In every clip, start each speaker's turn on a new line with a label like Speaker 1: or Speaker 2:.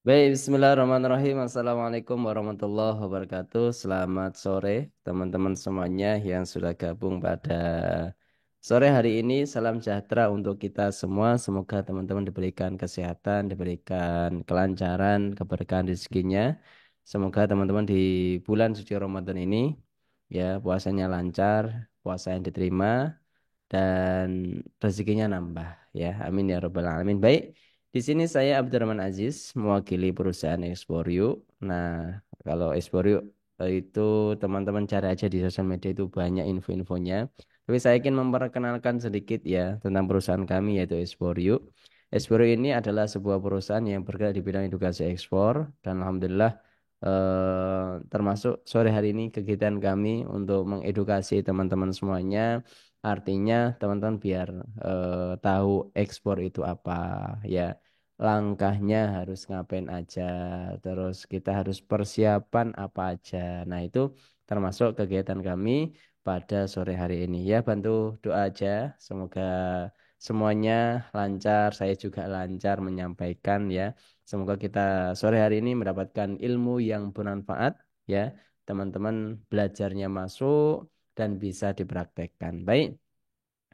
Speaker 1: Baik, bismillahirrahmanirrahim. Assalamualaikum warahmatullahi wabarakatuh. Selamat sore teman-teman semuanya yang sudah gabung pada sore hari ini. Salam sejahtera untuk kita semua. Semoga teman-teman diberikan kesehatan, diberikan kelancaran, keberkahan rezekinya. Semoga teman-teman di bulan suci Ramadan ini ya puasanya lancar, puasa yang diterima dan rezekinya nambah ya. Amin ya robbal alamin. Baik, di sini saya Abdurrahman Aziz mewakili perusahaan Exporio. Nah, kalau Exporio itu teman-teman cari aja di sosial media itu banyak info-infonya. Tapi saya ingin memperkenalkan sedikit ya tentang perusahaan kami yaitu Exporio. Exporio ini adalah sebuah perusahaan yang bergerak di bidang edukasi ekspor dan alhamdulillah termasuk sore hari ini kegiatan kami untuk mengedukasi teman-teman semuanya. Artinya teman-teman biar tahu ekspor itu apa ya, langkahnya harus ngapain aja, terus kita harus persiapan apa aja. Nah, itu termasuk kegiatan kami pada sore hari ini. Ya, bantu doa aja semoga semuanya lancar, saya juga lancar menyampaikan ya. Semoga kita sore hari ini mendapatkan ilmu yang bermanfaat ya. Teman-teman belajarnya masuk dan bisa dipraktekkan. Baik.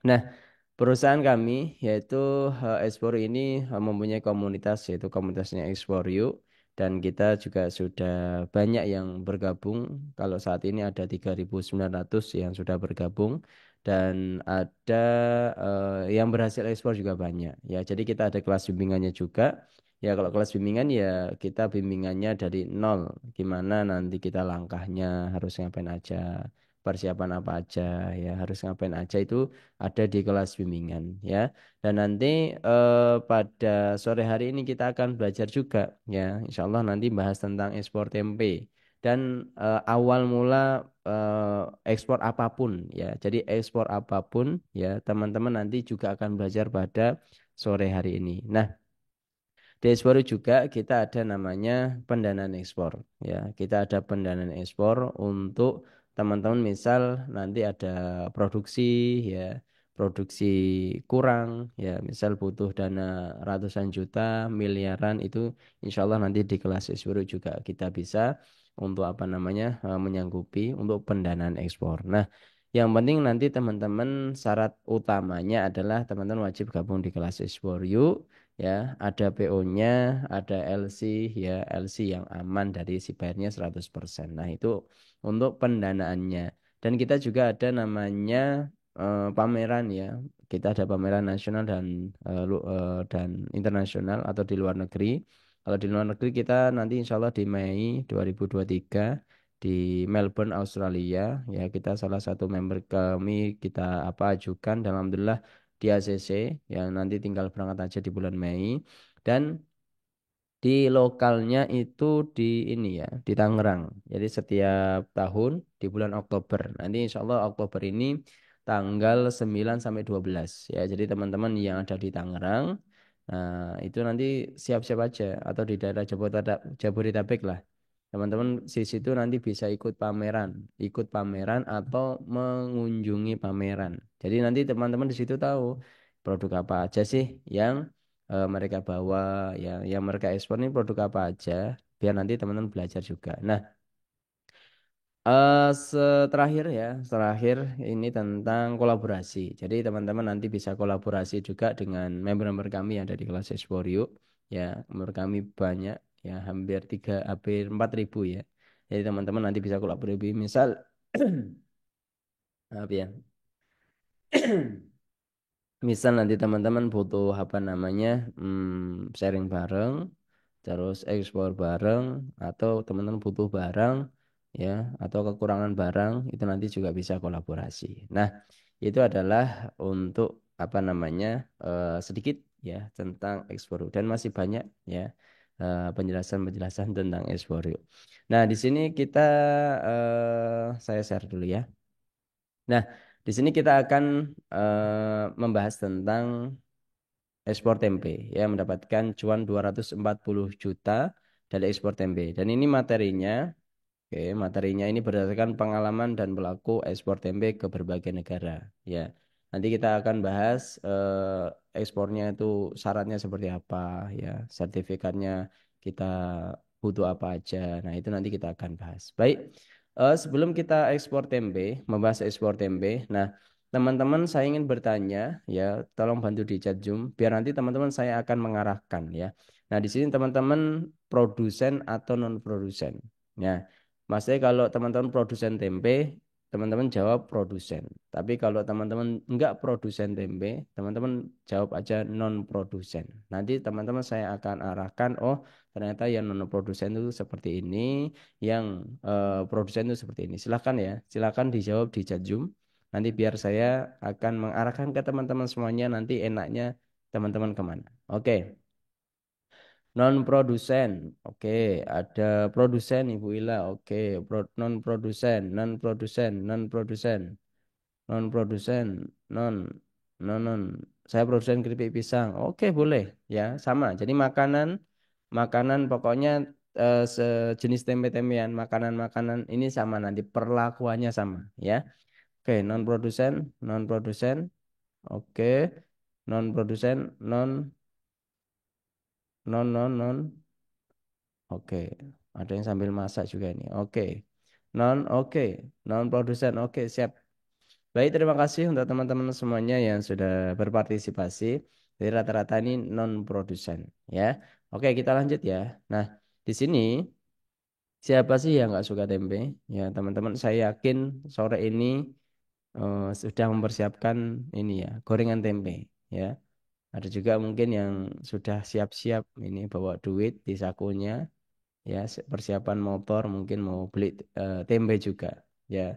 Speaker 1: Nah, perusahaan kami yaitu Explore ini mempunyai komunitas yaitu komunitasnya Explore You dan kita juga sudah banyak yang bergabung. Kalau saat ini ada 3.900 yang sudah bergabung dan ada yang berhasil ekspor juga banyak. Ya, jadi kita ada kelas bimbingannya juga. Ya, kalau kelas bimbingan ya kita bimbingannya dari nol. Gimana nanti kita langkahnya harus ngapain aja, persiapan apa aja, ya harus ngapain aja itu ada di kelas bimbingan ya. Dan nanti pada sore hari ini kita akan belajar juga ya. Insya Allah nanti bahas tentang ekspor tempe dan awal mula ekspor apapun ya. Jadi ekspor apapun ya teman-teman nanti juga akan belajar pada sore hari ini. Nah, di Explore juga kita ada namanya pendanaan ekspor. Ya, kita ada pendanaan ekspor untuk teman-teman misal nanti ada produksi ya, produksi kurang ya, misal butuh dana ratusan juta, miliaran itu insya Allah nanti di kelas Explore juga kita bisa untuk apa namanya menyanggupi untuk pendanaan ekspor. Nah, yang penting nanti teman-teman syarat utamanya adalah teman-teman wajib gabung di kelas Explore yuk ya, ada PO-nya, ada LC ya, LC yang aman dari isi bayarnya 100%. Nah, itu untuk pendanaannya. Dan kita juga ada namanya pameran ya. Kita ada pameran nasional dan internasional atau di luar negeri. Kalau di luar negeri kita nanti insya Allah di Mei 2023 di Melbourne, Australia. Ya, kita salah satu member kami kita apa ajukan dan alhamdulillah di ACC yang nanti tinggal berangkat aja di bulan Mei dan di lokalnya itu di ini ya di Tangerang. Jadi setiap tahun di bulan Oktober. Nanti insya Allah Oktober ini tanggal 9 sampai 12 ya. Jadi teman-teman yang ada di Tangerang nah itu nanti siap-siap aja atau di daerah Jabodetabek lah. Teman-teman di situ nanti bisa ikut pameran atau mengunjungi pameran. Jadi nanti teman-teman di situ tahu produk apa aja sih yang mereka bawa, ya, yang mereka ekspor ini produk apa aja, biar nanti teman-teman belajar juga. Nah, terakhir ya, terakhir ini tentang kolaborasi. Jadi teman-teman nanti bisa kolaborasi juga dengan member-member kami yang ada di kelas Explore. Ya, member kami banyak, ya hampir 4.000 ya. Jadi teman-teman nanti bisa kolaborasi. Misal, apa ya? Misal nanti teman-teman butuh apa namanya sharing bareng, terus ekspor bareng, atau teman-teman butuh barang, ya, atau kekurangan barang, itu nanti juga bisa kolaborasi. Nah, itu adalah untuk apa namanya sedikit ya tentang ekspor dan masih banyak ya penjelasan-penjelasan tentang ekspor. Nah, di sini kita saya share dulu ya. Nah, di sini kita akan membahas tentang ekspor tempe ya mendapatkan cuan 240 juta dari ekspor tempe. Dan ini materinya, oke, materinya ini berdasarkan pengalaman dan pelaku ekspor tempe ke berbagai negara ya. Nanti kita akan bahas ekspornya itu syaratnya seperti apa ya, sertifikatnya kita butuh apa aja. Nah, itu nanti kita akan bahas. Baik, sebelum kita ekspor tempe, membahas ekspor tempe. Nah, teman-teman saya ingin bertanya ya, tolong bantu di chat Zoom biar nanti teman-teman saya akan mengarahkan ya. Nah, di sini teman-teman produsen atau non produsen. Ya, maksudnya kalau teman-teman produsen tempe, teman-teman jawab produsen. Tapi kalau teman-teman enggak produsen tempe, teman-teman jawab aja non produsen. Nanti teman-teman saya akan arahkan, oh ternyata yang non produsen itu seperti ini, yang produsen itu seperti ini. Silakan ya, silakan dijawab di chat Zoom. Nanti biar saya akan mengarahkan ke teman-teman semuanya nanti enaknya teman-teman kemana. Oke, non produsen. Oke, ada produsen Ibu Ila. Oke, non produsen, non produsen, non produsen, non produsen, non non. Saya produsen keripik pisang. Oke, boleh ya, sama. Jadi makanan makanan pokoknya sejenis tempe-tempean, makanan-makanan ini sama nanti perlakuannya sama ya. Oke, non produsen, non produsen. Oke. Non produsen, non. Oke, ada yang sambil masak juga ini. Oke, oke, non produsen. Oke, siap. Baik, terima kasih untuk teman-teman semuanya yang sudah berpartisipasi. Jadi rata-rata ini non produsen, ya. Oke, kita lanjut ya. Nah, di sini siapa sih yang nggak suka tempe? Ya, teman-teman, saya yakin sore ini sudah mempersiapkan ini ya, gorengan tempe, ya. Ada juga mungkin yang sudah siap-siap ini bawa duit di sakunya ya persiapan motor mungkin mau beli tempe juga ya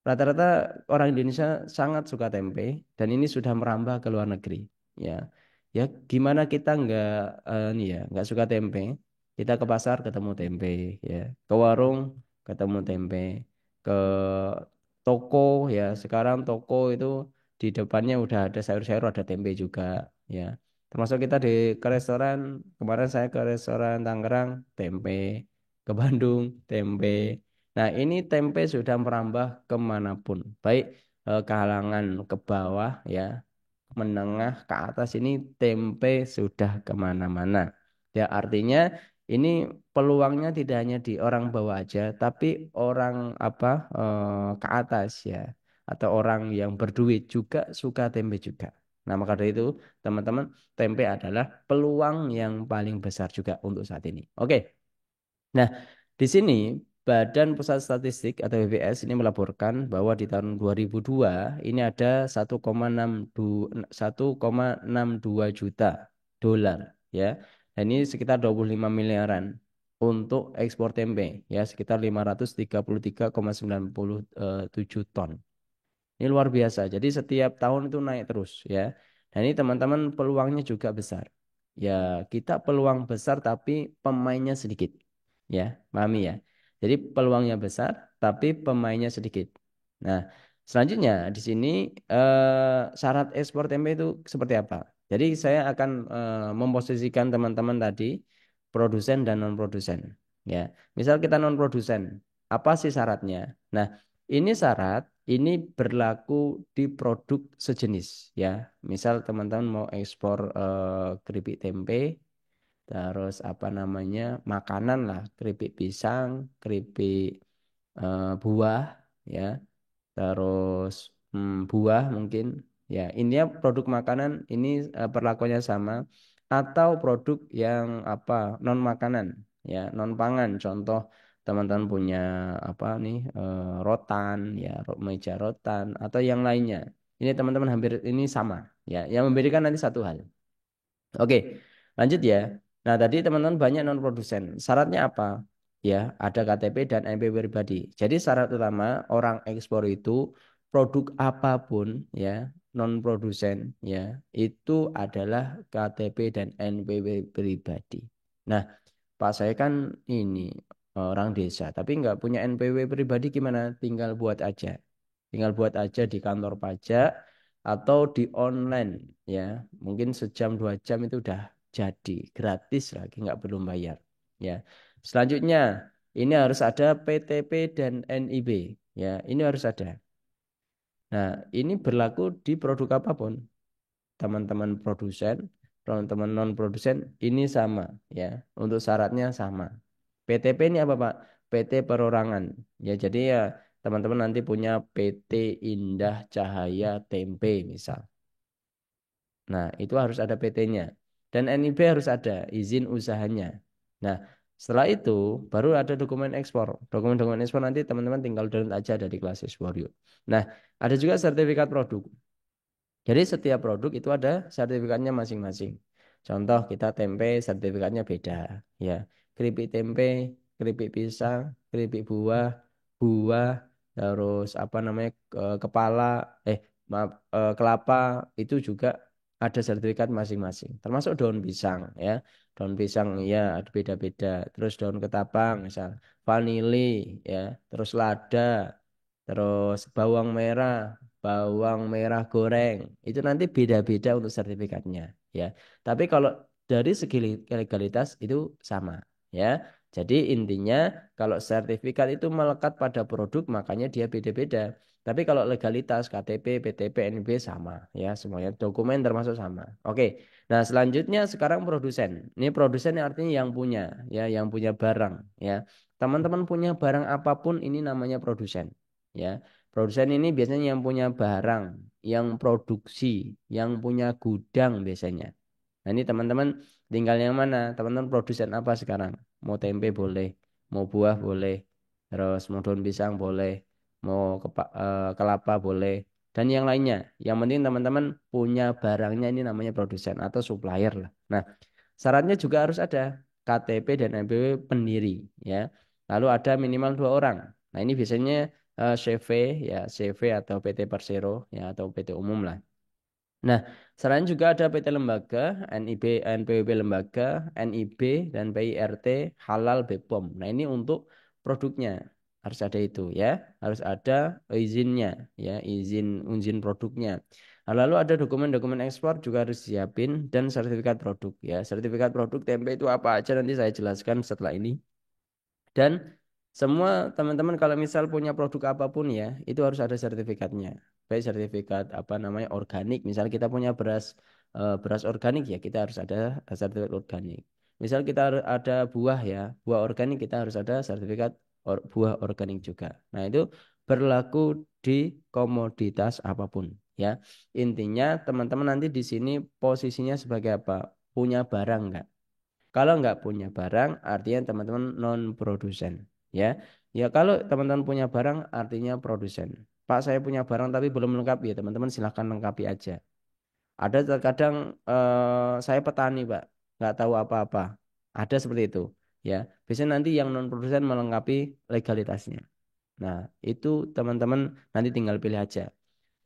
Speaker 1: rata-rata orang Indonesia sangat suka tempe dan ini sudah merambah ke luar negeri ya ya gimana kita ini ya nggak suka tempe kita ke pasar ketemu tempe ya ke warung ketemu tempe ke toko ya sekarang toko itu di depannya udah ada sayur-sayur ada tempe juga ya termasuk kita ke restoran kemarin saya ke restoran Tangerang tempe ke Bandung tempe. Nah, ini tempe sudah merambah kemanapun, baik kalangan ke bawah ya, menengah ke atas ini tempe sudah kemana-mana. Ya, artinya ini peluangnya tidak hanya di orang bawah aja, tapi orang apa ke atas ya, atau orang yang berduit juga suka tempe juga. Nah, maka dari itu, teman-teman, tempe adalah peluang yang paling besar juga untuk saat ini. Oke. Nah, di sini Badan Pusat Statistik atau BPS ini melaporkan bahwa di tahun 2002 ini ada 1,62 juta dolar ya. Dan ini sekitar 25 miliaran untuk ekspor tempe ya, sekitar 533,97 ton. Ini luar biasa. Jadi setiap tahun itu naik terus ya. Dan ini teman-teman peluangnya juga besar. Ya, kita peluang besar tapi pemainnya sedikit. Ya, pahami ya. Jadi peluangnya besar tapi pemainnya sedikit. Nah, selanjutnya di sini syarat ekspor tempe itu seperti apa? Jadi saya akan memposisikan teman-teman tadi produsen dan non produsen. Ya, misal kita non produsen, apa sih syaratnya? Nah, ini syarat ini berlaku di produk sejenis ya. Misal teman-teman mau ekspor keripik tempe, terus apa namanya makanan lah, keripik pisang, keripik buah ya, terus buah mungkin ya. Intinya produk makanan ini perlakuannya sama atau produk yang apa non makanan ya, non pangan. Contoh teman-teman punya apa nih rotan ya, meja rotan atau yang lainnya. Ini teman-teman hampir ini sama ya. Yang membedakan nanti satu hal. Oke, lanjut ya. Nah, tadi teman-teman banyak non produsen. Syaratnya apa? Ya, ada KTP dan NPWP pribadi. Jadi syarat utama orang ekspor itu produk apapun ya, non produsen ya, itu adalah KTP dan NPWP pribadi. Nah, Pak saya kan ini orang desa, tapi nggak punya NPWP pribadi gimana? Tinggal buat aja. Tinggal buat aja di kantor pajak atau di online ya. Mungkin sejam 2 jam itu udah jadi gratis lagi nggak perlu bayar ya. Selanjutnya ini harus ada PTP dan NIB ya. Ini harus ada. Nah ini berlaku di produk apapun teman-teman produsen teman-teman non produsen ini sama ya. Untuk syaratnya sama. PTP ini apa Pak? PT perorangan. Ya jadi ya teman-teman nanti punya PT Indah Cahaya Tempe misal. Nah, itu harus ada PT-nya. Dan NIB harus ada izin usahanya. Nah, setelah itu baru ada dokumen ekspor. Dokumen-dokumen ekspor nanti teman-teman tinggal download aja dari kelas Ekspor Yuk. Nah, ada juga sertifikat produk. Jadi setiap produk itu ada sertifikatnya masing-masing. Contoh kita tempe sertifikatnya beda ya. Keripik tempe, keripik pisang, keripik buah, buah, terus apa namanya kepala maaf kelapa itu juga ada sertifikat masing-masing. Termasuk daun pisang ya. Daun pisang ya ada beda-beda. Terus daun ketapang misal vanili ya, terus lada, terus bawang merah goreng. Itu nanti beda-beda untuk sertifikatnya, ya. Tapi kalau dari segi legalitas itu sama, ya. Jadi intinya kalau sertifikat itu melekat pada produk, makanya dia beda-beda. Tapi kalau legalitas KTP, PTP, NIB sama, ya. Semuanya dokumen termasuk sama. Oke. Nah, selanjutnya sekarang produsen. Ini produsen yang artinya yang punya, ya, yang punya barang, ya. Teman-teman punya barang apapun ini namanya produsen, ya. Produsen ini biasanya yang punya barang, yang produksi, yang punya gudang biasanya. Nah ini teman-teman tinggal yang mana? Teman-teman produsen apa sekarang? Mau tempe boleh, mau buah boleh, terus mau daun pisang boleh, mau kelapa boleh, dan yang lainnya. Yang penting teman-teman punya barangnya ini namanya produsen atau supplier lah. Nah syaratnya juga harus ada KTP dan NPW pendiri ya. Lalu ada minimal 2 orang. Nah ini biasanya CV ya CV atau PT Persero ya atau PT umum lah. Nah, selain juga ada PT lembaga, NIB, NPWP lembaga, NIB dan PIRT halal BPOM. Nah, ini untuk produknya harus ada itu ya, harus ada izinnya ya, izin izin produknya. Nah, lalu ada dokumen-dokumen ekspor juga harus siapin dan sertifikat produk ya. Sertifikat produk tempe itu apa aja nanti saya jelaskan setelah ini. Dan semua teman-teman kalau misal punya produk apapun ya, itu harus ada sertifikatnya. Baik sertifikat apa namanya organik, misal kita punya beras organik ya, kita harus ada sertifikat organik. Misal kita ada buah ya, buah organik kita harus ada sertifikat buah organik juga. Nah, itu berlaku di komoditas apapun ya. Intinya teman-teman nanti di sini posisinya sebagai apa? Punya barang nggak? Kalau nggak punya barang, artinya teman-teman non produsen, ya. Ya kalau teman-teman punya barang, artinya produsen. Pak, saya punya barang tapi belum lengkap ya, teman-teman silahkan lengkapi aja. Ada terkadang saya petani, Pak, nggak tahu apa-apa. Ada seperti itu, ya. Biasanya nanti yang non produsen melengkapi legalitasnya. Nah, itu teman-teman nanti tinggal pilih aja.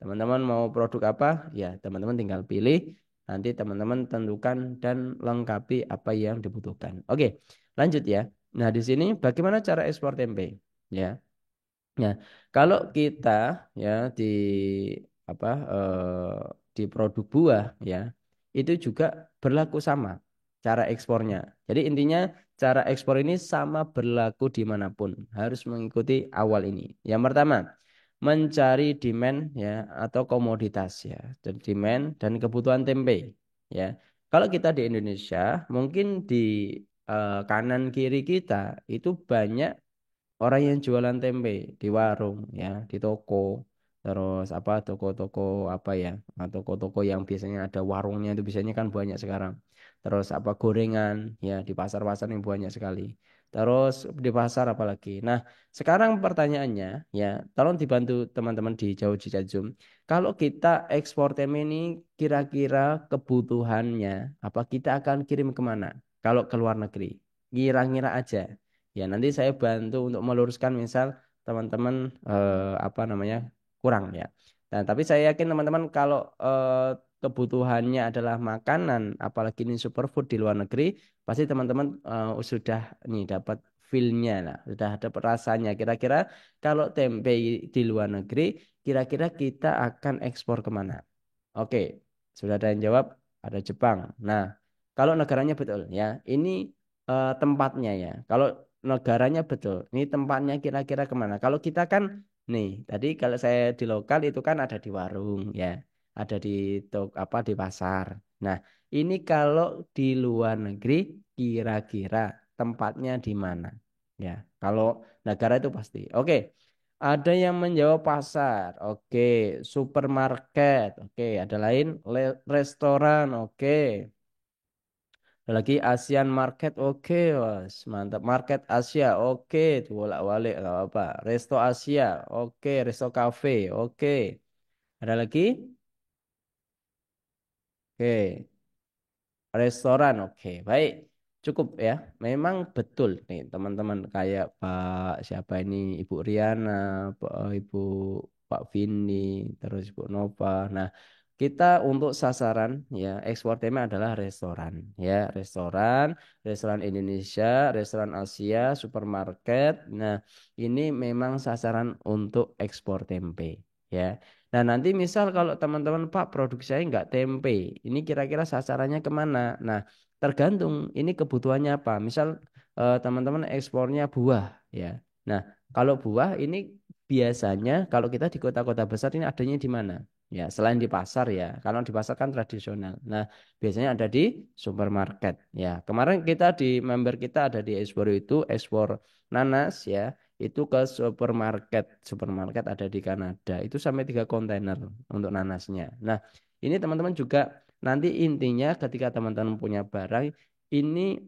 Speaker 1: Teman-teman mau produk apa? Ya, teman-teman tinggal pilih. Nanti teman-teman tentukan dan lengkapi apa yang dibutuhkan. Oke, lanjut ya. Nah, di sini bagaimana cara ekspor tempe? Ya. Nah, kalau kita ya apa di produk buah ya, itu juga berlaku sama cara ekspornya. Jadi intinya cara ekspor ini sama berlaku dimanapun, harus mengikuti awal ini. Yang pertama, mencari demand ya atau komoditas ya, jadi demand dan kebutuhan tempe ya. Kalau kita di Indonesia, mungkin di kanan kiri kita itu banyak orang yang jualan tempe di warung ya, di toko, terus apa toko-toko apa ya, toko-toko yang biasanya ada warungnya itu biasanya kan banyak sekarang. Terus apa gorengan ya di pasar-pasar yang banyak sekali. Terus di pasar apalagi. Nah, sekarang pertanyaannya ya, tolong dibantu teman-teman di Jauh Cicajum. Kalau kita ekspor tempe ini kira-kira kebutuhannya apa kita akan kirim kemana? Kalau ke luar negeri, kira-kira aja. Ya, nanti saya bantu untuk meluruskan misal teman-teman apa namanya kurang ya. Nah, tapi saya yakin teman-teman kalau kebutuhannya adalah makanan, apalagi ini superfood di luar negeri, pasti teman-teman sudah nih dapat feel-nya lah, sudah ada rasanya. Kira-kira kalau tempe di luar negeri, kira-kira kita akan ekspor kemana? Oke, sudah ada yang jawab, ada Jepang. Nah, kalau negaranya betul ya, ini tempatnya ya. Kalau negaranya betul, ini tempatnya kira-kira kemana? Kalau kita kan, nih, tadi kalau saya di lokal itu kan ada di warung ya, ada di apa di pasar. Nah, Ini kalau di luar negeri kira-kira tempatnya di mana? Ya, kalau negara itu pasti. Oke. Ada yang menjawab pasar. Oke, supermarket. Oke, ada lain restoran. Oke. Ada lagi ASEAN Market. Oke, Mas. Mantap. Market Asia. Oke, itu bolak-balik nggak apa-apa. Resto Asia. Oke, Resto Cafe. Oke. Ada lagi? Oke. Restoran, oke, baik, cukup ya. Memang betul nih teman-teman kayak Pak siapa ini Ibu Riana, Ibu Pak Vini, terus Ibu Nova. Nah, kita untuk sasaran ya ekspor tema adalah restoran ya, restoran Indonesia, restoran Asia, supermarket. Nah, ini memang sasaran untuk ekspor tempe ya. Nah, nanti misal kalau teman-teman Pak produk saya nggak tempe, ini kira-kira sasarannya kemana? Nah, tergantung ini kebutuhannya apa. Misal teman-teman ekspornya buah ya. Nah, kalau buah ini biasanya kalau kita di kota-kota besar ini adanya di mana? Ya, selain di pasar ya. Kalau di pasar kan tradisional. Nah, biasanya ada di supermarket ya. Kemarin kita di member kita ada di ekspor itu ekspor nanas ya itu ke supermarket. Supermarket ada di Kanada. Itu sampai 3 kontainer untuk nanasnya. Nah, ini teman-teman juga nanti intinya ketika teman-teman punya barang, ini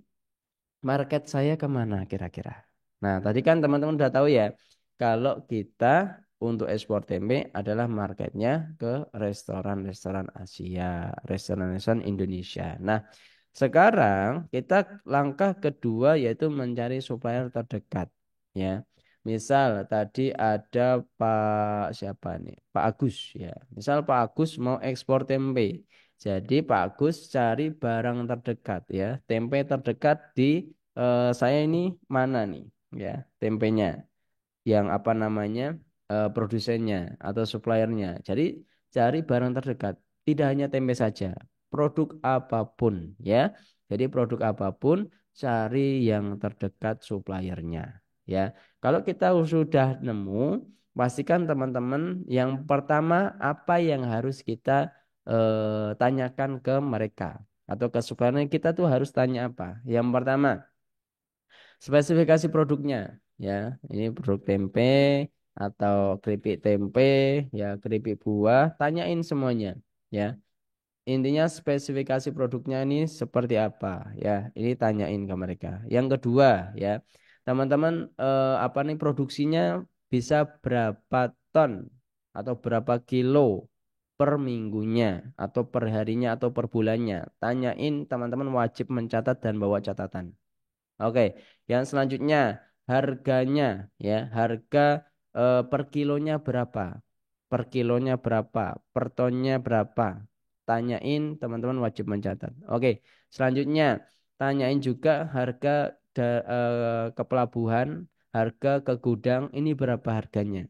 Speaker 1: market saya kemana kira-kira? Nah, tadi kan teman-teman udah tahu ya, kalau kita untuk ekspor tempe adalah marketnya ke restoran-restoran Asia, restoran-restoran Indonesia. Nah, sekarang kita langkah kedua yaitu mencari supplier terdekat. Ya, misal tadi ada Pak siapa nih? Pak Agus ya. Misal Pak Agus mau ekspor tempe. Jadi Pak Agus cari barang terdekat ya. Tempe terdekat di saya ini mana nih ya tempenya yang apa namanya produsennya atau suppliernya. Jadi cari barang terdekat. Tidak hanya tempe saja, produk apapun ya. Jadi produk apapun cari yang terdekat suppliernya ya. Kalau kita sudah nemu, pastikan teman-teman yang pertama apa yang harus kita tanyakan ke mereka atau ke suppliernya kita tuh harus tanya apa? Yang pertama spesifikasi produknya ya. Ini produk tempe atau keripik tempe ya, keripik buah, tanyain semuanya ya. Intinya spesifikasi produknya ini seperti apa ya. Ini tanyain ke mereka. Yang kedua ya, teman-teman apa nih produksinya bisa berapa ton atau berapa kilo per minggunya atau per harinya atau per bulannya. Tanyain teman-teman wajib mencatat dan bawa catatan. Oke, yang selanjutnya harganya ya, harga per kilonya berapa? Per kilonya berapa? Per tonnya berapa? Tanyain teman-teman wajib mencatat. Oke, selanjutnya tanyain juga harga ke pelabuhan, harga ke gudang ini berapa harganya?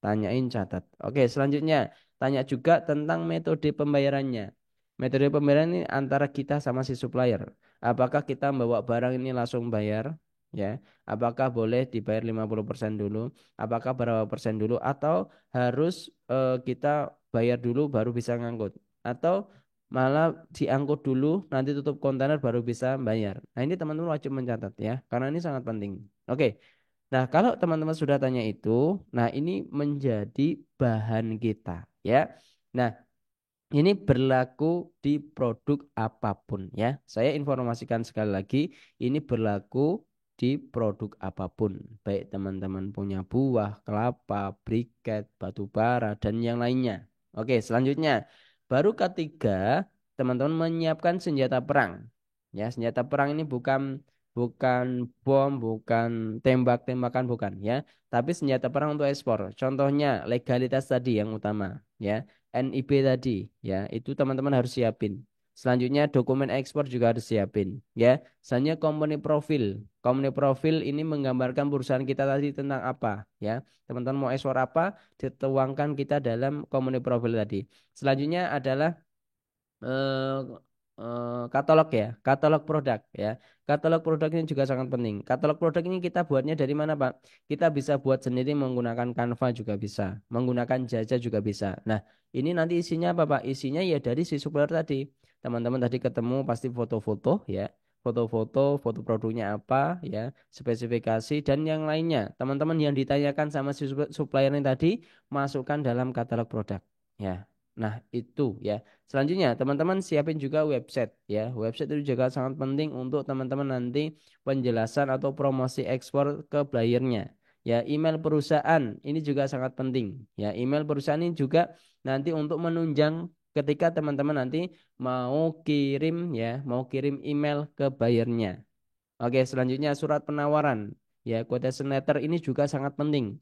Speaker 1: Tanyain catat. Oke, selanjutnya tanya juga tentang metode pembayarannya. Metode pembayaran ini antara kita sama si supplier. Apakah kita bawa barang ini langsung bayar? Ya, apakah boleh dibayar 50% dulu? Apakah berapa persen dulu? Atau harus kita bayar dulu baru bisa ngangkut? Atau malah diangkut dulu, nanti tutup kontainer baru bisa bayar. Nah, ini teman-teman wajib mencatat ya, karena ini sangat penting. Oke. Nah, kalau teman-teman sudah tanya itu, nah ini menjadi bahan kita ya. Nah, ini berlaku di produk apapun ya. Saya informasikan sekali lagi, ini berlaku di produk apapun. Baik teman-teman punya buah, kelapa, briket, batu bara, dan yang lainnya. Oke, selanjutnya. Baru ketiga, teman-teman menyiapkan senjata perang. Ya, senjata perang ini bukan bukan bom, bukan tembak-tembakan, bukan ya. Tapi senjata perang untuk ekspor. Contohnya legalitas tadi yang utama ya. NIB tadi ya itu teman-teman harus siapin. Selanjutnya dokumen ekspor juga harus siapin ya. Selanjutnya company profil ini menggambarkan perusahaan kita tadi tentang apa ya. Teman-teman mau ekspor apa dituangkan kita dalam company profil tadi. Selanjutnya adalah eh, katalog ya, katalog produk ya. Katalog produk ini juga sangat penting. Katalog produk ini kita buatnya dari mana, Pak? Kita bisa buat sendiri menggunakan Canva juga bisa, menggunakan Jaja juga bisa. Nah, ini nanti isinya apa, Pak? Isinya ya dari si supplier tadi. teman-teman tadi ketemu pasti foto-foto ya. Foto-foto, foto produknya apa ya, spesifikasi dan yang lainnya. Teman-teman yang ditanyakan sama si supplier ini tadi masukkan dalam katalog produk ya. Nah, itu ya. Selanjutnya, teman-teman siapin juga website ya. Website itu juga sangat penting untuk teman-teman nanti penjelasan atau promosi ekspor ke buyernya. Ya, email perusahaan ini juga sangat penting. Ya, email perusahaan ini juga nanti untuk menunjang ketika teman-teman nanti mau kirim email ke buyernya. Oke, selanjutnya surat penawaran. Ya, quotation letter ini juga sangat penting.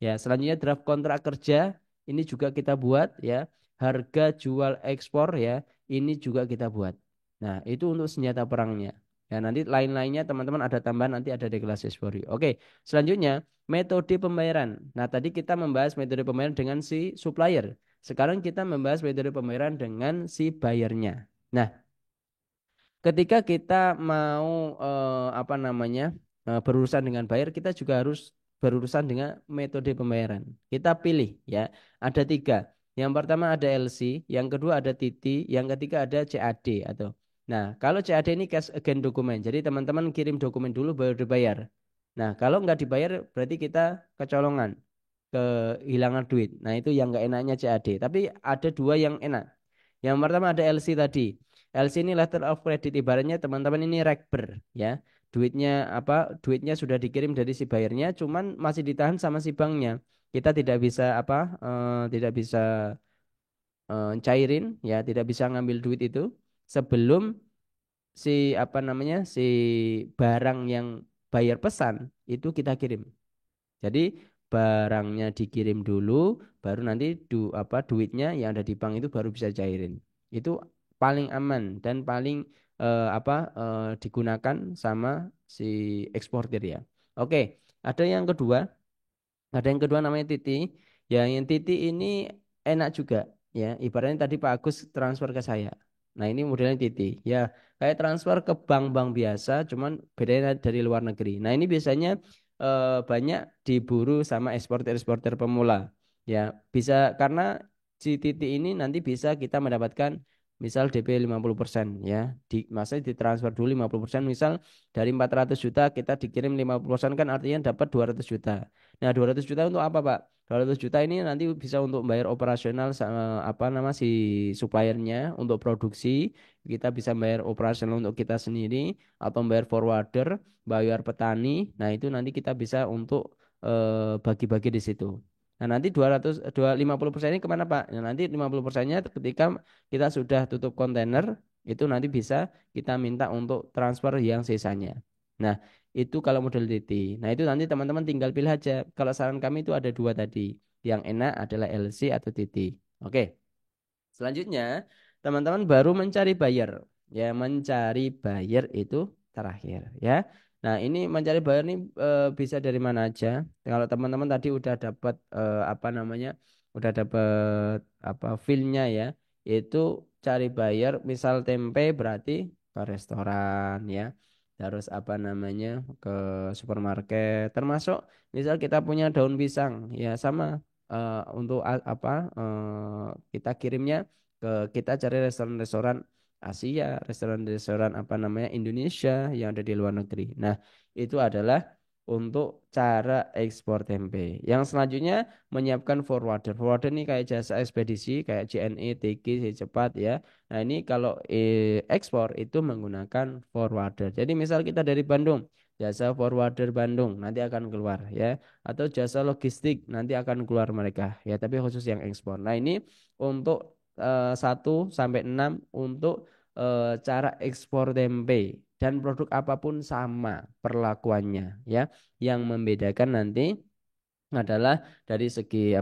Speaker 1: Ya, selanjutnya draft kontrak kerja ini juga kita buat ya. Harga jual ekspor ya, ini juga kita buat. Nah, itu untuk senjata perangnya. Ya, nanti lain-lainnya teman-teman ada tambahan nanti ada deklarasi ekspor. Oke, selanjutnya metode pembayaran. Nah, tadi kita membahas metode pembayaran dengan si supplier. Sekarang kita membahas metode pembayaran dengan si buyernya. Nah, ketika kita mau berurusan dengan buyer, kita juga harus berurusan dengan metode pembayaran. Kita pilih ya, ada tiga. Yang pertama ada LC, yang kedua ada TT, yang ketiga ada CAD atau. Nah, kalau CAD ini cash again dokumen. Jadi teman-teman kirim dokumen dulu baru dibayar. Nah, kalau nggak dibayar berarti kita kecolongan, kehilangan duit. Nah, itu yang nggak enaknya CAD. Tapi ada dua yang enak. Yang pertama ada LC tadi. LC ini letter of credit, ibaratnya teman-teman ini rekber ya. Duitnya apa? Duitnya sudah dikirim dari si bayarnya, cuman masih ditahan sama si banknya. Kita tidak bisa tidak bisa cairin ya, tidak bisa ngambil duit itu sebelum si si barang yang bayar pesan itu kita kirim. Jadi barangnya dikirim dulu, baru nanti duitnya yang ada di bank itu baru bisa cairin. Itu paling aman dan paling digunakan sama si eksportir ya. Oke, ada yang kedua. Ada yang kedua namanya Titi. Ya, yang Titi ini enak juga ya. Ibaratnya tadi Pak Agus transfer ke saya. Nah, ini modelnya Titi. Ya, kayak transfer ke bank-bank biasa, cuman bedanya dari luar negeri. Nah, ini biasanya banyak diburu sama eksportir-eksportir pemula. Ya, bisa karena si Titi ini nanti bisa kita mendapatkan misal DP 50% ya. Masa ditransfer dulu 50%, misal dari 400 juta kita dikirim 50% kan artinya dapat 200 juta. Nah, 200 juta untuk apa, Pak? 200 juta ini nanti bisa untuk bayar operasional si suppliernya untuk produksi, kita bisa bayar operasional untuk kita sendiri atau bayar forwarder, bayar petani. Nah, itu nanti kita bisa untuk bagi-bagi di situ. Nah, nanti 250% ini kemana, Pak? Nah, nanti 50%-nya ketika kita sudah tutup kontainer, itu nanti bisa kita minta untuk transfer yang sisanya. Nah, itu kalau model DT. Nah, itu nanti teman-teman tinggal pilih aja. Kalau saran kami itu ada dua tadi. Yang enak adalah LC atau TT. Oke. Selanjutnya, teman-teman baru mencari buyer. Ya, mencari buyer itu terakhir ya. Nah, ini mencari buyer ini bisa dari mana aja. Kalau teman-teman tadi udah dapat udah dapat feel-nya ya. Itu cari buyer, misal tempe berarti ke restoran ya. Terus ke supermarket. Termasuk misal kita punya daun pisang ya sama untuk kita kirimnya kita cari restoran-restoran Asia, restoran-restoran Indonesia yang ada di luar negeri. Nah, itu adalah untuk cara ekspor tempe. Yang selanjutnya menyiapkan forwarder. Forwarder ini kayak jasa ekspedisi, kayak JNE, TK, cepat ya. Nah, ini kalau ekspor itu menggunakan forwarder. Jadi misal kita dari Bandung, jasa forwarder Bandung nanti akan keluar ya, atau jasa logistik nanti akan keluar mereka ya, tapi khusus yang ekspor. Nah, ini untuk 1 sampai 6 untuk cara ekspor tempe dan produk apapun sama perlakuannya ya. Yang membedakan nanti adalah dari segi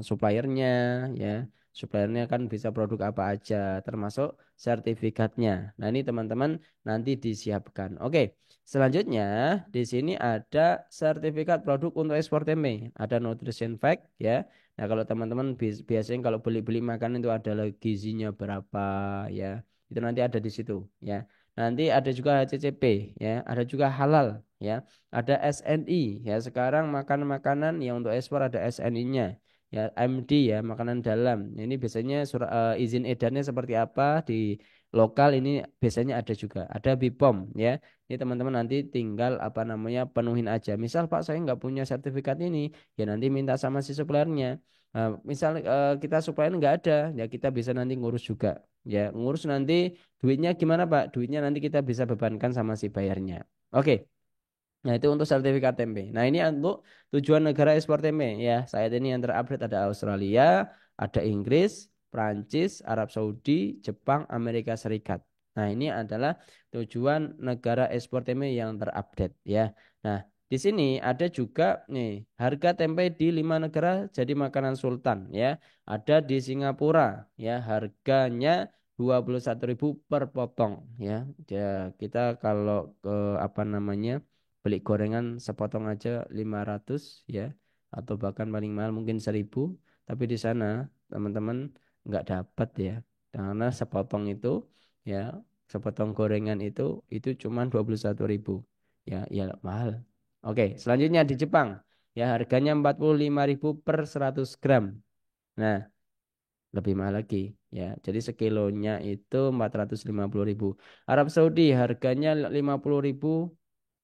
Speaker 1: suppliernya ya. Suppliernya kan bisa produk apa aja termasuk sertifikatnya. Nah, ini teman-teman nanti disiapkan. Oke, selanjutnya di sini ada sertifikat produk untuk ekspor tempe, ada nutrition fact ya. Nah, kalau teman-teman biasanya kalau beli-beli makanan itu ada gizinya berapa ya, itu nanti ada di situ ya. Nanti ada juga HCCP ya, ada juga halal ya, ada SNI ya. Sekarang makanan-makanan yang untuk ekspor ada SNI-nya ya MD ya, makanan dalam. Ini biasanya izin edarnya seperti apa di lokal ini biasanya ada juga. Ada BPOM ya. Ini teman-teman nanti tinggal apa namanya penuhin aja. Misal Pak saya nggak punya sertifikat ini, ya nanti minta sama si suppliernya. Misal kita supplier nggak ada, ya kita bisa nanti ngurus juga. Ya ngurus nanti duitnya gimana Pak? Duitnya nanti kita bisa bebankan sama si bayarnya. Oke. Nah, itu untuk sertifikat tempe. Nah, ini untuk tujuan negara ekspor tempe ya. Saat ini yang terupdate ada Australia, ada Inggris, Prancis, Arab Saudi, Jepang, Amerika Serikat. Nah, ini adalah tujuan negara ekspor tempe yang terupdate ya. Nah, di sini ada juga nih harga tempe di 5 negara jadi makanan sultan ya. Ada di Singapura ya, harganya 21.000 per potong ya. Kita kalau ke apa namanya beli gorengan sepotong aja 500 ya atau bahkan paling mahal mungkin 1.000 tapi di sana teman-teman nggak dapat ya karena sepotong itu ya sepotong gorengan itu cuma 21.000 ya ya mahal. Oke, selanjutnya di Jepang ya harganya 45.000 per 100 gram. Nah, lebih mahal lagi ya. Jadi sekilonya itu 450.000. Arab Saudi harganya 50.000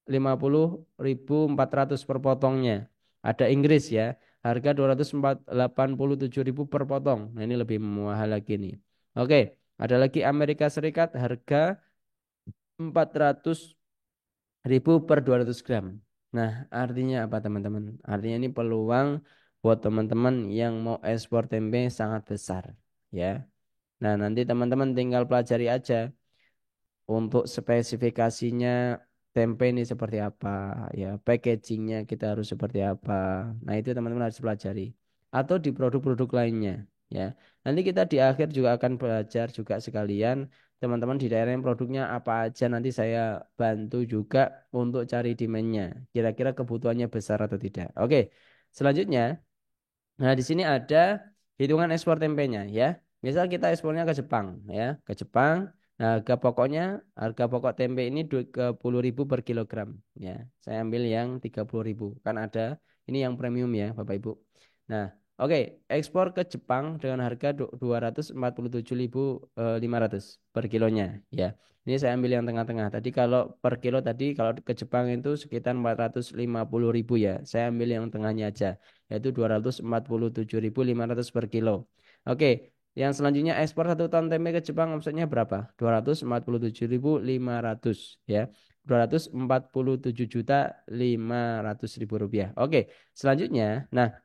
Speaker 1: 50.400 per potongnya. Ada Inggris ya, harga 287.000 per potong. Nah, ini lebih mahal lagi nih. Oke, ada lagi Amerika Serikat harga 400.000 per 200 gram. Nah, artinya apa teman-teman? Artinya ini peluang buat teman-teman yang mau ekspor tempe sangat besar ya. Nah, nanti teman-teman tinggal pelajari aja untuk spesifikasinya tempe ini seperti apa, ya packagingnya kita harus seperti apa. Nah itu teman-teman harus pelajari. Atau di produk-produk lainnya, ya. Nanti kita di akhir juga akan belajar juga sekalian teman-teman di daerah yang produknya apa aja nanti saya bantu juga untuk cari demand-nya. Kira-kira kebutuhannya besar atau tidak. Oke, selanjutnya. Nah, di sini ada hitungan ekspor tempenya ya. Misal kita ekspornya ke Jepang ya, ke Jepang. Nah, harga pokok tempe ini 20.000 per kilogram ya. Saya ambil yang 30.000 kan ada ini yang premium ya, Bapak Ibu. Nah, oke, ekspor ke Jepang dengan harga 247.500 per kilonya ya. Ini saya ambil yang tengah-tengah. Tadi kalau per kilo tadi kalau ke Jepang itu sekitar 450.000 ya. Saya ambil yang tengahnya aja yaitu 247.500 per kilo. Oke, yang selanjutnya ekspor 1 ton tempe ke Jepang omsetnya berapa? 247.500 ya. 247.500.000 rupiah. Oke, selanjutnya, nah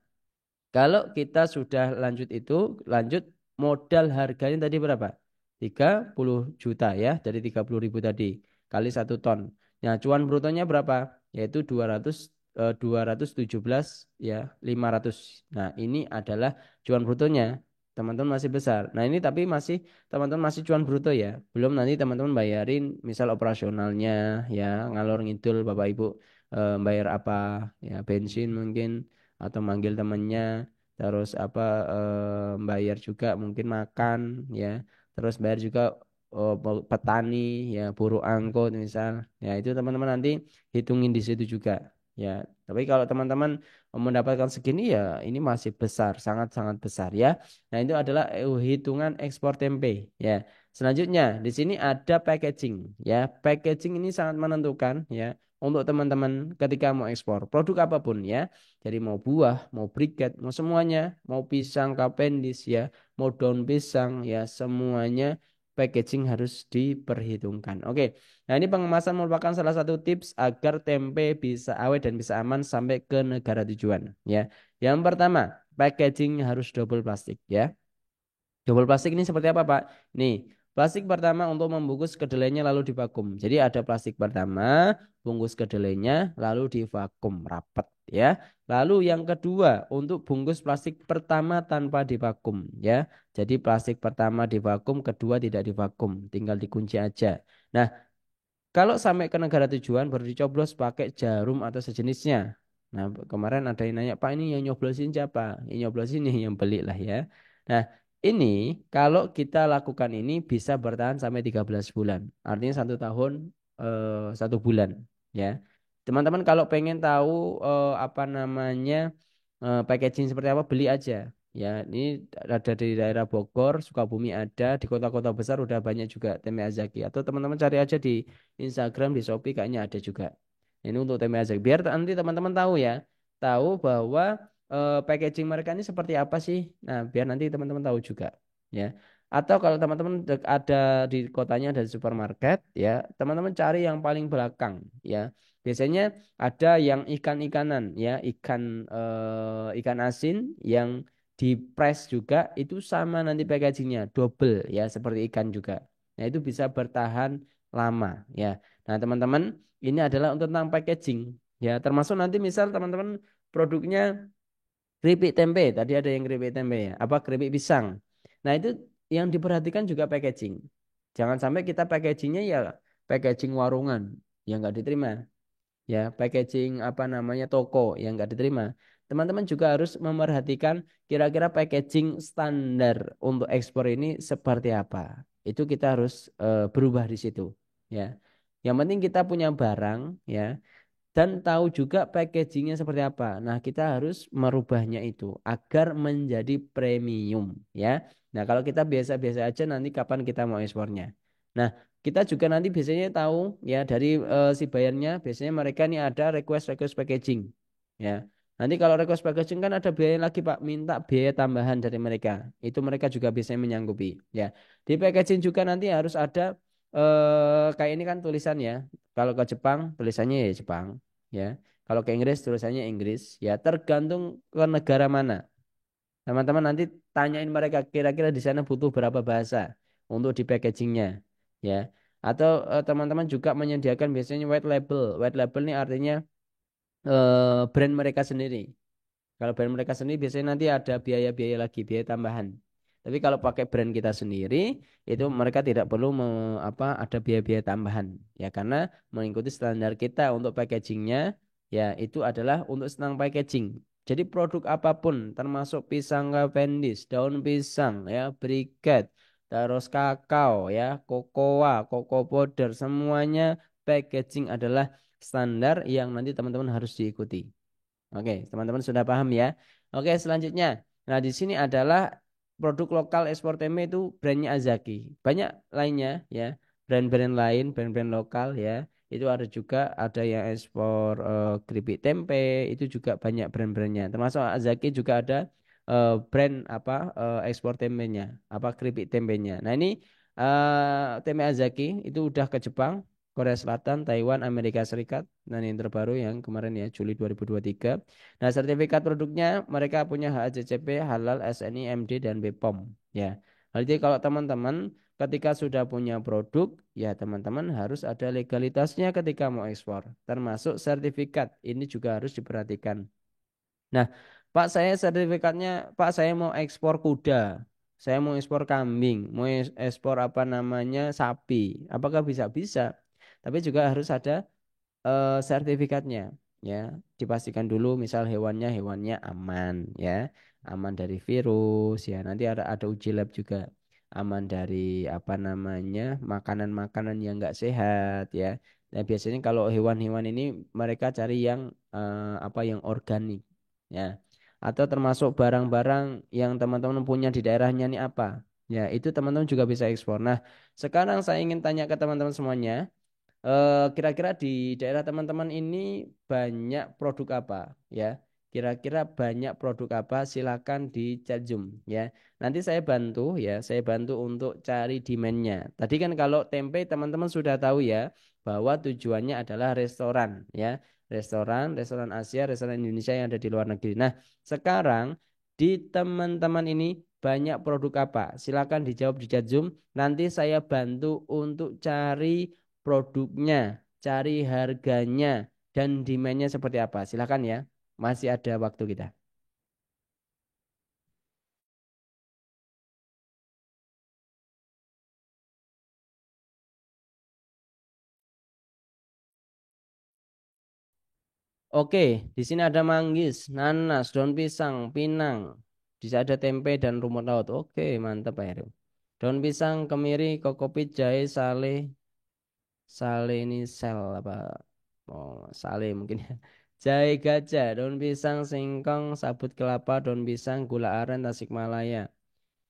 Speaker 1: kalau kita sudah lanjut itu, lanjut modal harganya tadi berapa? 30 juta ya, dari 30.000 tadi kali 1 ton. Nah, cuan brutonya berapa? Yaitu 217 ya 500. Nah, ini adalah cuan brutonya. Teman-teman masih besar. Nah, ini tapi masih teman-teman masih cuan bruto ya. Belum nanti teman-teman bayarin misal operasionalnya ya, ngalor ngidul Bapak Ibu bayar apa ya, bensin mungkin atau manggil temennya terus apa bayar juga mungkin makan ya terus bayar juga petani ya buruh angkut misal ya itu teman-teman nanti hitungin di situ juga ya tapi kalau teman-teman mendapatkan segini ya ini masih besar sangat-sangat besar ya nah itu adalah hitungan ekspor tempe ya selanjutnya di sini ada packaging ya packaging ini sangat menentukan ya untuk teman-teman ketika mau ekspor produk apapun ya jadi mau buah, mau briket, mau semuanya, mau pisang Cavendish ya, mau daun pisang ya semuanya packaging harus diperhitungkan. Oke. Nah, ini pengemasan merupakan salah satu tips agar tempe bisa awet dan bisa aman sampai ke negara tujuan ya. Yang pertama, packaging harus double plastik ya. Double plastik ini seperti apa, Pak? Nih, plastik pertama untuk membungkus kedelainya lalu divakum. Jadi ada plastik pertama, bungkus kedelainya lalu divakum rapat ya. Lalu yang kedua untuk bungkus plastik pertama tanpa divakum ya. Jadi plastik pertama divakum, kedua tidak divakum, tinggal dikunci aja. Nah, kalau sampai ke negara tujuan baru dicoblos pakai jarum atau sejenisnya. Nah, kemarin ada yang nanya, Pak ini yang nyoblosin siapa? Yang nyoblosin ini yang beli lah ya. Nah, ini kalau kita lakukan ini bisa bertahan sampai 13 bulan. Artinya 1 tahun 1 bulan ya. Teman-teman kalau pengen tahu apa namanya packaging seperti apa beli aja. Ya, ini ada di daerah Bogor, Sukabumi ada, di kota-kota besar udah banyak juga Teme Azaki. Atau teman-teman cari aja di Instagram, di Shopee kayaknya ada juga. Ini untuk Teme Azaki. Biar nanti teman-teman tahu ya, tahu bahwa packaging mereka ini seperti apa sih. Nah, biar nanti teman-teman tahu juga. Ya. Atau kalau teman-teman ada di kotanya ada di supermarket, ya teman-teman cari yang paling belakang, ya. Biasanya ada yang ikan-ikanan, ya ikan asin yang di press juga itu sama nanti packagingnya double, ya seperti ikan juga. Nah itu bisa bertahan lama, ya. Nah teman-teman ini adalah untuk tentang packaging, ya termasuk nanti misal teman-teman produknya keripik tempe, tadi ada yang keripik tempe ya, apa keripik pisang. Nah, itu yang diperhatikan juga packaging. Jangan sampai kita packagingnya ya packaging warungan yang nggak diterima, ya packaging apa namanya toko yang nggak diterima. Teman-teman juga harus memperhatikan kira-kira packaging standar untuk ekspor ini seperti apa. Itu kita harus berubah di situ, ya. Yang penting kita punya barang, ya dan tahu juga packagingnya seperti apa. Nah, kita harus merubahnya itu agar menjadi premium, ya. Nah, kalau kita biasa-biasa aja nanti kapan kita mau ekspornya. Nah, kita juga nanti biasanya tahu ya dari si bayarnya biasanya mereka nih ada request packaging, ya. Nanti kalau request packaging kan ada biaya lagi Pak, minta biaya tambahan dari mereka. Itu mereka juga biasanya menyanggupi, ya. Di packaging juga nanti harus ada kayak ini kan tulisan ya. Kalau ke Jepang tulisannya ya Jepang, ya. Kalau ke Inggris tulisannya Inggris, ya tergantung ke negara mana. Teman-teman nanti tanyain mereka kira-kira di sana butuh berapa bahasa untuk di packagingnya, ya. Atau teman-teman juga menyediakan biasanya white label. White label ini artinya brand mereka sendiri. Kalau brand mereka sendiri biasanya nanti ada biaya-biaya lagi, biaya tambahan. Tapi kalau pakai brand kita sendiri, itu mereka tidak perlu ada biaya-biaya tambahan. Ya karena mengikuti standar kita untuk packagingnya, ya itu adalah untuk senang packaging. Jadi produk apapun, termasuk pisang Cavendish, daun pisang, ya, briket, terus kakao, ya, kokoa, koko powder, semuanya packaging adalah standar yang nanti teman-teman harus diikuti. Oke, teman-teman sudah paham ya. Oke, selanjutnya. Nah, di sini adalah produk lokal ekspor tempe itu brandnya Azaki. Banyak lainnya ya, brand-brand lain, brand-brand lokal ya. Itu ada juga ada yang ekspor keripik tempe, itu juga banyak brand-brandnya. Termasuk Azaki juga ada brand ekspor tempenya, apa keripik tempenya. Nah, ini tempe Azaki itu udah ke Jepang, Korea Selatan, Taiwan, Amerika Serikat. Nah, ini yang terbaru yang kemarin ya Juli 2023. Nah, sertifikat produknya mereka punya HACCP, Halal, SNI, MD dan BPOM ya. Jadi kalau teman-teman ketika sudah punya produk, ya teman-teman harus ada legalitasnya ketika mau ekspor, termasuk sertifikat. Ini juga harus diperhatikan. Nah, Pak saya sertifikatnya, Pak saya mau ekspor kuda, saya mau ekspor kambing, mau ekspor apa namanya sapi. Apakah bisa? Bisa. Tapi juga harus ada sertifikatnya, ya. Dipastikan dulu misal hewannya aman, ya, aman dari virus, ya. Nanti ada uji lab juga, aman dari apa namanya makanan-makanan yang nggak sehat, ya. Nah biasanya kalau hewan-hewan ini mereka cari yang yang organik, ya. Atau termasuk barang-barang yang teman-teman punya di daerahnya ini apa, ya. Itu teman-teman juga bisa ekspor. Nah sekarang saya ingin tanya ke teman-teman semuanya. Kira-kira di daerah teman-teman ini banyak produk apa ya? Kira-kira banyak produk apa? Silakan di chat Zoom ya. Nanti saya bantu ya, saya bantu untuk cari demand-nya. Tadi kan kalau tempe teman-teman sudah tahu ya bahwa tujuannya adalah restoran ya. Restoran Asia, restoran Indonesia yang ada di luar negeri. Nah, sekarang di teman-teman ini banyak produk apa? Silakan dijawab di chat Zoom. Nanti saya bantu untuk cari produknya, cari harganya, dan demandnya seperti apa. Silakan ya, masih ada waktu kita. Oke, di sini ada manggis, nanas, daun pisang, pinang, di sini ada tempe dan rumput laut. Oke, mantap Pak Heru. Daun pisang, kemiri, kokopit, jahe, sale, sale ini sel apa? Oh, sale mungkin ya. Jahe gajah, daun pisang, singkong, sabut kelapa, daun pisang, gula aren, tasikmalaya.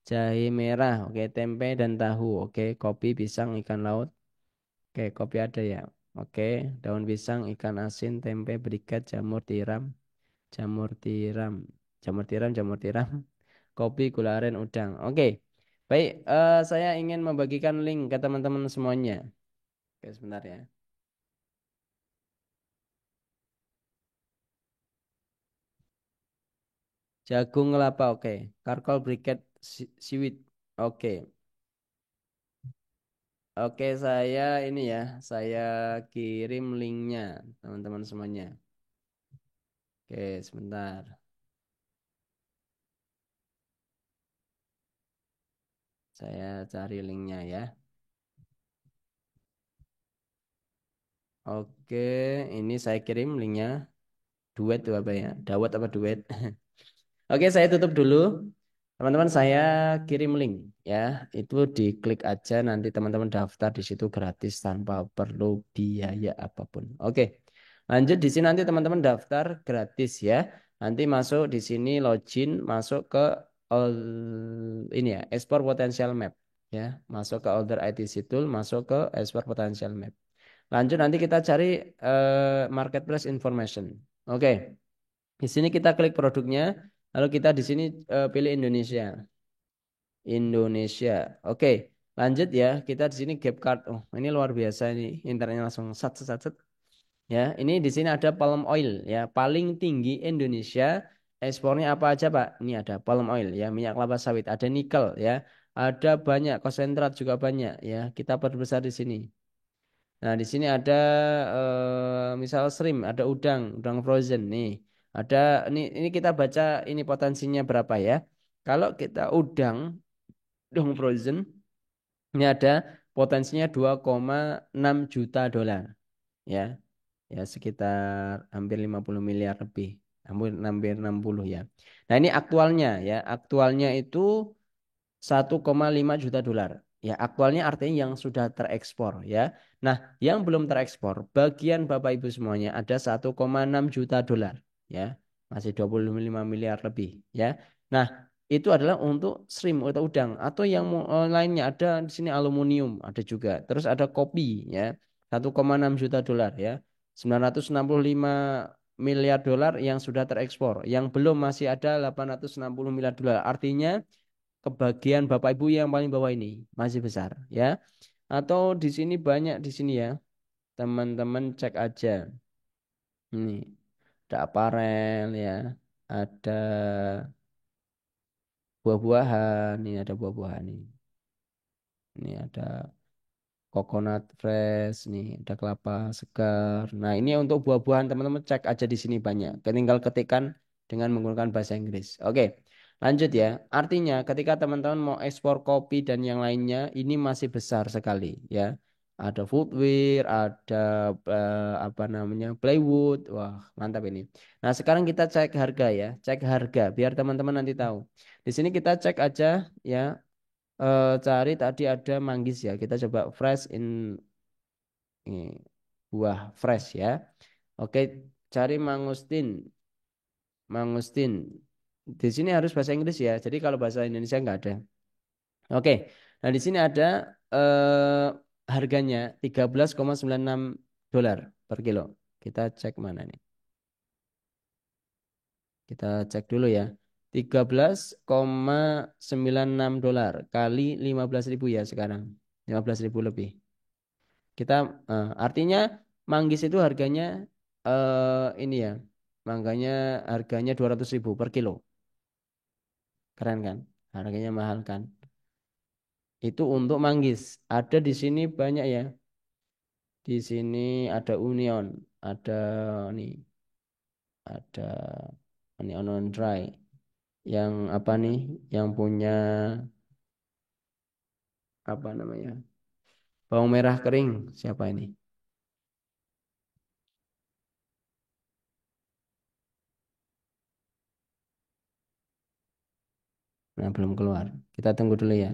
Speaker 1: Jahe merah, oke, tempe dan tahu, oke, kopi, pisang, ikan laut, oke, kopi ada ya, oke, daun pisang, ikan asin, tempe, berikat, jamur tiram, jamur tiram, kopi, gula aren, udang, oke. Baik, saya ingin membagikan link ke teman-teman semuanya. Oke, sebentar ya. Jagung kelapa, oke. Karkol briket siwit, oke. Oke, saya ini ya, saya kirim linknya, teman-teman semuanya. Oke, sebentar. Saya cari linknya ya. Oke, ini saya kirim linknya. Duet tuh apa ya? Dawet apa duet? Oke, saya tutup dulu. Teman-teman, saya kirim link ya. Itu diklik aja nanti teman-teman daftar di situ gratis tanpa perlu biaya apapun. Oke. Lanjut di sini nanti teman-teman daftar gratis ya. Nanti masuk di sini login, masuk ke ini ya, export potential map ya. Masuk ke order ITC tool, masuk ke export potential map. Lanjut nanti kita cari marketplace information. Oke. Di sini kita klik produknya, lalu kita di sini pilih Indonesia. Indonesia. Oke, lanjut ya. Kita di sini gap card. Oh, ini luar biasa ini. Internetnya langsung sat sat sat. Sat. Ya, ini di sini ada palm oil ya. Paling tinggi Indonesia. Ekspornya apa aja, Pak? Ini ada palm oil ya, minyak kelapa sawit, ada nikel ya. Ada banyak konsentrat juga banyak ya. Kita perbesar di sini. Nah, di sini ada misal shrimp, ada udang frozen nih. Ada ini kita baca ini potensinya berapa ya. Kalau kita udang frozen ini ada potensinya 2,6 juta dolar ya. Ya sekitar hampir 50 miliar lebih. Hampir hampir 60 ya. Nah, ini aktualnya ya. Aktualnya itu 1,5 juta dolar. Ya, aktualnya artinya yang sudah terekspor ya. Nah, yang belum terekspor, bagian Bapak Ibu semuanya ada 1,6 juta dolar ya. Masih 25 miliar lebih ya. Nah, itu adalah untuk shrimp atau udang atau yang lainnya ada di sini aluminium ada juga. Terus ada kopi ya. 1,6 juta dolar ya. 965 miliar dolar yang sudah terekspor. Yang belum masih ada 860 miliar dolar. Artinya kebagian Bapak Ibu yang paling bawah ini masih besar ya. Atau di sini banyak di sini ya. Teman-teman cek aja. Ini ada aparel ya. Ada buah-buahan, ini ada buah-buahan ini. Ini ada coconut fresh nih, ada kelapa segar. Nah, ini untuk buah-buahan teman-teman cek aja di sini banyak. Tinggal ketikkan dengan menggunakan bahasa Inggris. Oke, lanjut ya. Artinya ketika teman-teman mau ekspor kopi dan yang lainnya, ini masih besar sekali ya. Ada footwear, ada apa namanya plywood. Wah, mantap ini. Nah, sekarang kita cek harga ya. Cek harga biar teman-teman nanti tahu. Di sini kita cek aja ya cari tadi ada manggis ya. Kita coba fresh ini, buah fresh ya. Oke, cari mangustin. Mangustin. Di sini harus bahasa Inggris ya. Jadi kalau bahasa Indonesia nggak ada. Oke. Nah, di sini ada harganya 13,96 dolar per kilo. Kita cek mana nih? Kita cek dulu ya. 13,96 dolar kali 15.000 ya sekarang. 15.000 lebih. Kita artinya manggis itu harganya ini ya. Makanya harganya 200.000 per kilo. Keren kan? Harganya mahal kan? Itu untuk manggis. Ada di sini banyak ya. Di sini ada Union, ada nih, ada ini Onion Dry. Yang apa nih? Yang punya apa namanya? Bawang merah kering. Siapa ini? Nah, belum keluar. Kita tunggu dulu ya.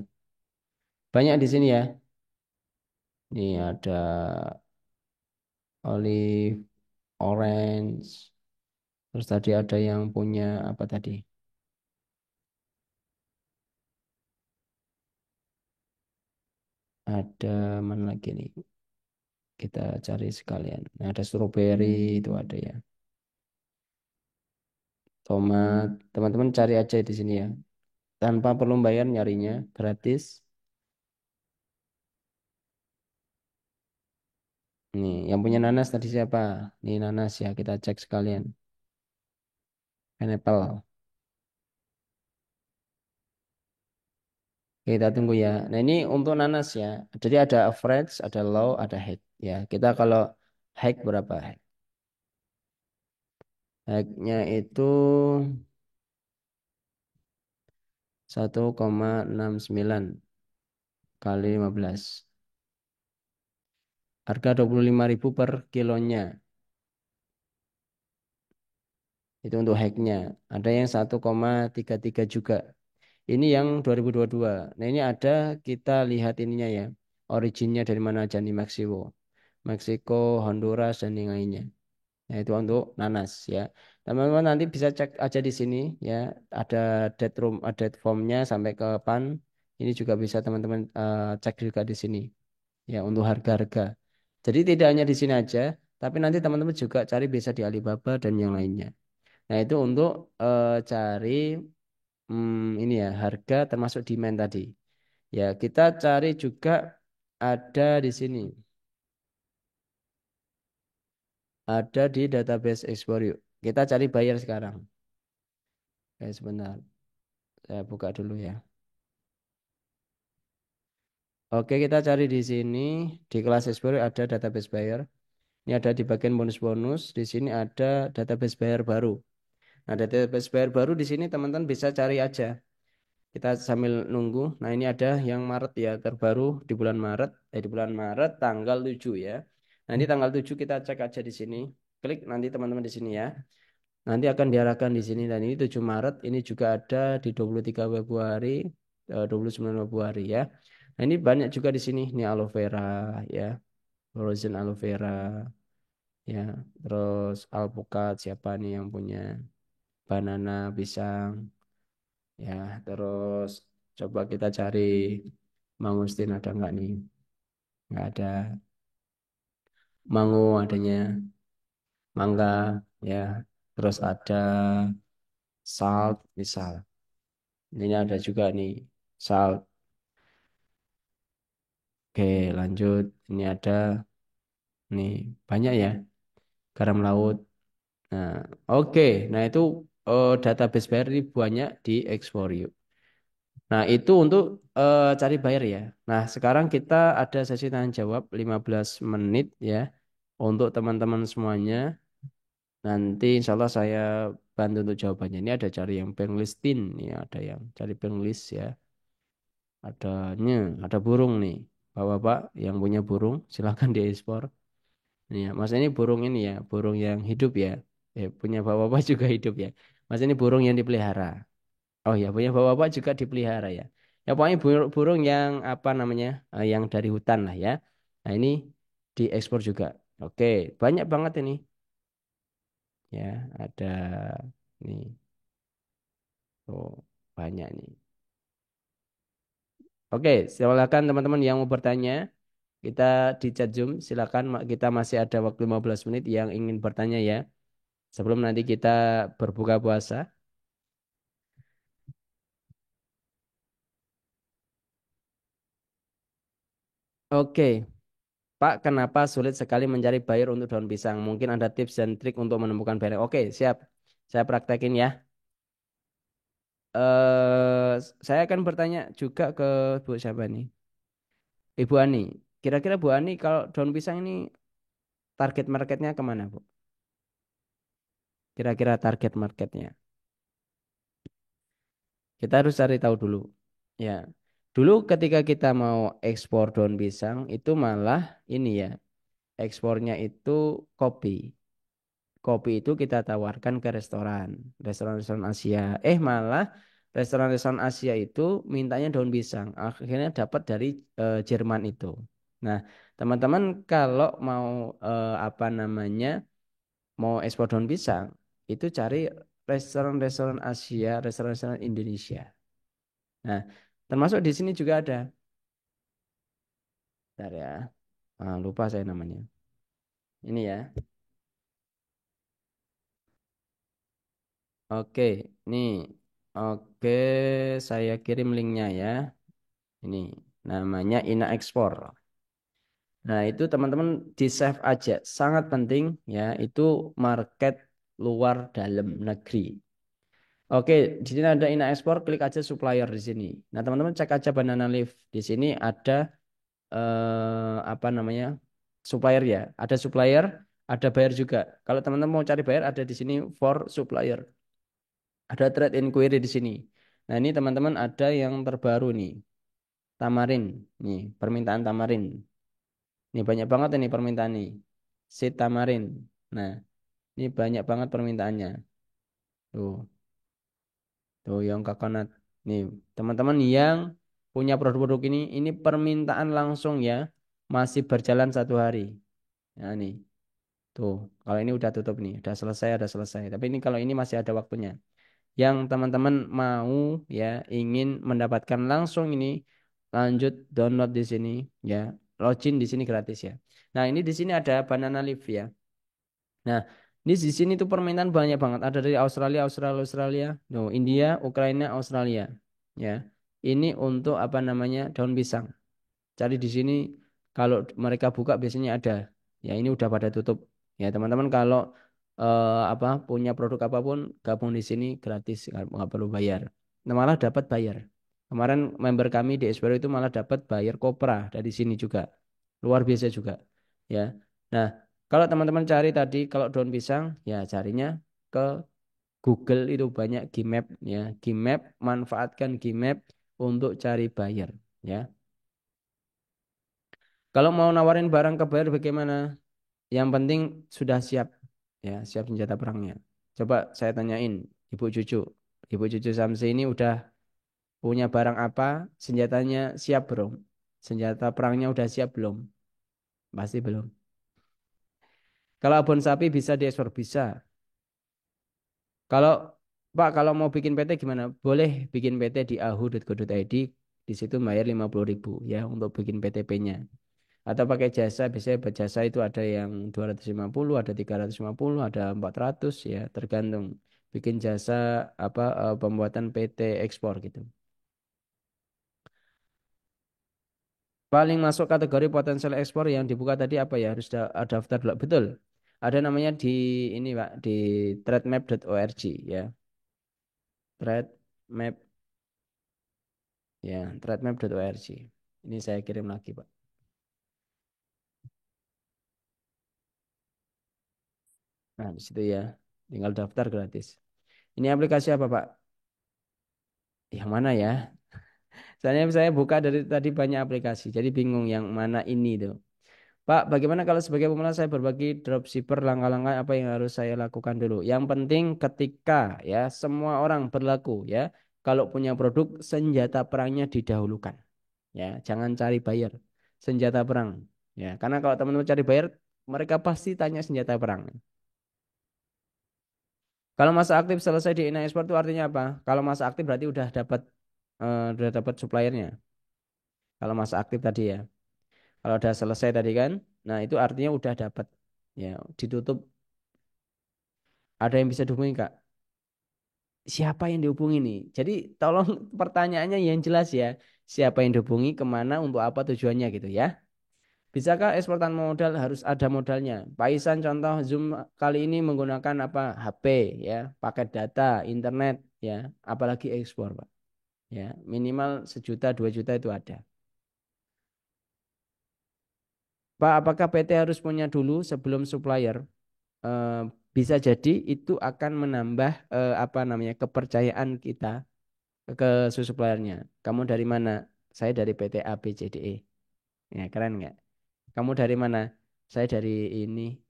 Speaker 1: Banyak di sini ya. Ini ada olive, orange. Terus tadi ada yang punya apa tadi? Ada mana lagi nih? Kita cari sekalian. Nah, ada strawberry itu ada ya. Tomat. Teman-teman cari aja di sini ya. Tanpa perlu bayar nyarinya, gratis. Nih, yang punya nanas tadi siapa? Nih nanas ya, kita cek sekalian. Pineapple. Oke, kita tunggu ya. Nah, ini untuk nanas ya. Jadi ada average, ada low, ada high. Ya, kita kalau high berapa? High-nya itu 1,69 kali 15. Harga 25.000 per kilonya. Itu untuk high-nya. Ada yang 1,33 juga. Ini yang 2022. Nah, ini ada kita lihat ininya ya. Originnya dari mana aja nih Meksiko. Meksiko, Honduras, dan yang lainnya. Nah, itu untuk nanas ya. Teman-teman nanti bisa cek aja di sini ya. Ada date room, date formnya sampai ke pan. Ini juga bisa teman-teman cek juga di sini ya untuk harga-harga. Jadi tidak hanya di sini aja, tapi nanti teman-teman juga cari bisa di Alibaba dan yang lainnya. Nah, itu untuk cari ini ya harga termasuk demand tadi. Ya, kita cari juga ada di sini. Ada di database Explore yuk. Kita cari buyer sekarang. Oke, sebentar. Saya buka dulu ya. Oke, kita cari di sini di kelas Explore ada database buyer. Ini ada di bagian bonus-bonus. Di sini ada database buyer baru. Nah, database buyer baru di sini teman-teman bisa cari aja. Kita sambil nunggu. Nah, ini ada yang Maret ya, terbaru di bulan Maret. Di bulan Maret tanggal 7 ya. Nanti tanggal 7 kita cek aja di sini. Klik nanti teman-teman di sini ya. Nanti akan diarahkan di sini dan ini 7 Maret. Ini juga ada di 23 Februari, 29 Februari ya. Nah, ini banyak juga di sini. Ini aloe vera ya, frozen aloe vera ya. Terus alpukat siapa nih yang punya banana pisang ya. Terus coba kita cari mangustin ada nggak nih? Nggak ada. Mango adanya, mangga ya. Terus ada salt misal. Ini ada juga nih salt. Oke, lanjut. Ini ada nih banyak ya garam laut. Nah, oke. Nah, itu database buyer ini banyak di Explore. Nah, itu untuk cari buyer ya. Nah, sekarang kita ada sesi tanya jawab 15 menit ya untuk teman-teman semuanya. Nanti insya Allah saya bantu untuk jawabannya. Ini ada cari yang bank listing, nih ada yang cari bank list ya. Adanya, ada burung nih. Bapak-bapak yang punya burung silahkan diekspor. Ini ya, mas ini burung ini ya, burung yang hidup ya. Punya bapak-bapak juga hidup ya. Mas ini burung yang dipelihara. Oh ya, punya bapak-bapak juga dipelihara ya. Ya pokoknya burung yang apa namanya, yang dari hutan lah ya. Nah ini diekspor juga. Oke, banyak banget ini. Ya, ada nih. Oh, banyak nih. Oke, silakan teman-teman yang mau bertanya. Kita di chat Zoom, silakan kita masih ada waktu 15 menit yang ingin bertanya ya. Sebelum nanti kita berbuka puasa. Oke, Pak, kenapa sulit sekali mencari buyer untuk daun pisang? Mungkin ada tips dan trik untuk menemukan buyer. Oke, siap. Saya praktekin ya. Saya akan bertanya juga ke Bu siapa nih? Ibu Ani. Kira-kira Bu Ani kalau daun pisang ini target marketnya kemana, Bu? Kira-kira target marketnya. Kita harus cari tahu dulu. Ya. Dulu ketika kita mau ekspor daun pisang itu malah ini ya, ekspornya itu kopi. Kopi itu kita tawarkan ke restoran-restoran Asia. Malah restoran-restoran Asia itu mintanya daun pisang. Akhirnya dapat dari Jerman itu. Nah, teman-teman kalau mau apa namanya mau ekspor daun pisang itu cari restoran-restoran Asia, restoran-restoran Indonesia. Nah, termasuk di sini juga ada. Bentar ya. Ah, lupa saya namanya. Ini ya. Oke, nih. Oke, saya kirim linknya ya. Ini namanya Ina Ekspor. Nah, itu teman-teman di save aja. Sangat penting ya, itu market luar dalam negeri. Oke, di sini ada Ina Ekspor, klik aja supplier di sini. Nah, teman-teman cek aja Banana Leaf. Di sini ada apa namanya? Supplier ya. Ada supplier, ada buyer juga. Kalau teman-teman mau cari buyer ada di sini for supplier. Ada trade inquiry di sini. Nah, ini teman-teman ada yang terbaru nih. Tamarin. Nih, permintaan tamarin. Ini banyak banget ini permintaan nih. Seed tamarin. Nah, ini banyak banget permintaannya. Tuh, tuh yang coconut. Nih, teman-teman yang punya produk-produk ini permintaan langsung ya. Masih berjalan 1 hari. Nah, nih. Tuh, kalau ini udah tutup nih, udah selesai, ada selesai. Tapi ini kalau ini masih ada waktunya. Yang teman-teman mau ya ingin mendapatkan langsung ini lanjut download di sini ya, login di sini gratis ya. Nah, ini di sini ada banana leaf ya. Nah, ini di sini tuh permintaan banyak banget. Ada dari Australia, Australia, Australia, no, India, Ukraina, Australia. Ya, ini untuk apa namanya daun pisang. Cari di sini kalau mereka buka biasanya ada. Ya, ini udah pada tutup. Ya, teman-teman kalau apa punya produk apapun gabung di sini gratis, nggak perlu bayar. Nah, malah dapat bayar. Kemarin member kami di Espero itu malah dapat bayar kopra dari sini juga. Luar biasa juga. Ya. Nah, kalau teman-teman cari tadi kalau daun pisang, ya carinya ke Google itu banyak Gmap ya. Gmap manfaatkan Gmap untuk cari buyer ya. Kalau mau nawarin barang ke buyer bagaimana? Yang penting sudah siap ya, siap senjata perangnya. Coba saya tanyain Ibu Cucu. Ibu Cucu Samsi ini udah punya barang apa? Senjatanya siap belum? Senjata perangnya udah siap belum? Pasti belum. Kalau abon sapi bisa diekspor bisa. Kalau Pak kalau mau bikin PT gimana? Boleh bikin PT di ahu.co.id. Di situ bayar 50.000 ya untuk bikin PTP-nya. Atau pakai jasa, biasanya berjasa itu ada yang 250, ada 350, ada 400 ya, tergantung. Bikin jasa apa pembuatan PT ekspor gitu. Paling masuk kategori potensial ekspor yang dibuka tadi apa ya? Harus daftar dulu. Betul. Ada namanya di ini Pak, di trademap.org ya. Trademap ya, trademap.org. Ini saya kirim lagi, Pak. Nah, di situ ya. Tinggal daftar gratis. Ini aplikasi apa, Pak? Yang mana ya? Soalnya saya buka dari tadi banyak aplikasi, jadi bingung yang mana ini tuh. Pak, bagaimana kalau sebagai pemula saya berbagi dropshipper langkah-langkah apa yang harus saya lakukan dulu? Yang penting ketika ya semua orang berlaku ya, kalau punya produk senjata perangnya didahulukan. Ya, jangan cari buyer. Senjata perang. Ya, karena kalau teman-teman cari buyer, mereka pasti tanya senjata perang. Kalau masa aktif selesai di Ina Export itu artinya apa? Kalau masa aktif berarti udah dapat suppliernya. Kalau masa aktif tadi ya. Kalau udah selesai tadi kan, nah itu artinya udah dapat. Ya, ditutup. Ada yang bisa dihubungi Kak? Siapa yang dihubungi nih? Jadi tolong pertanyaannya yang jelas ya. Siapa yang dihubungi, kemana, untuk apa tujuannya gitu ya. Bisakah eksportan modal harus ada modalnya? Pak Isan contoh Zoom kali ini menggunakan apa? HP ya, paket data, internet ya, apalagi ekspor Pak. Ya, minimal 1 juta, 2 juta itu ada. Pak, apakah PT harus punya dulu sebelum supplier? eh, Bisa jadi itu akan menambah apa namanya kepercayaan kita ke suppliernya. Kamu dari mana? Saya dari PT ABCDE. Ya, keren nggak? Kamu dari mana? Saya dari ini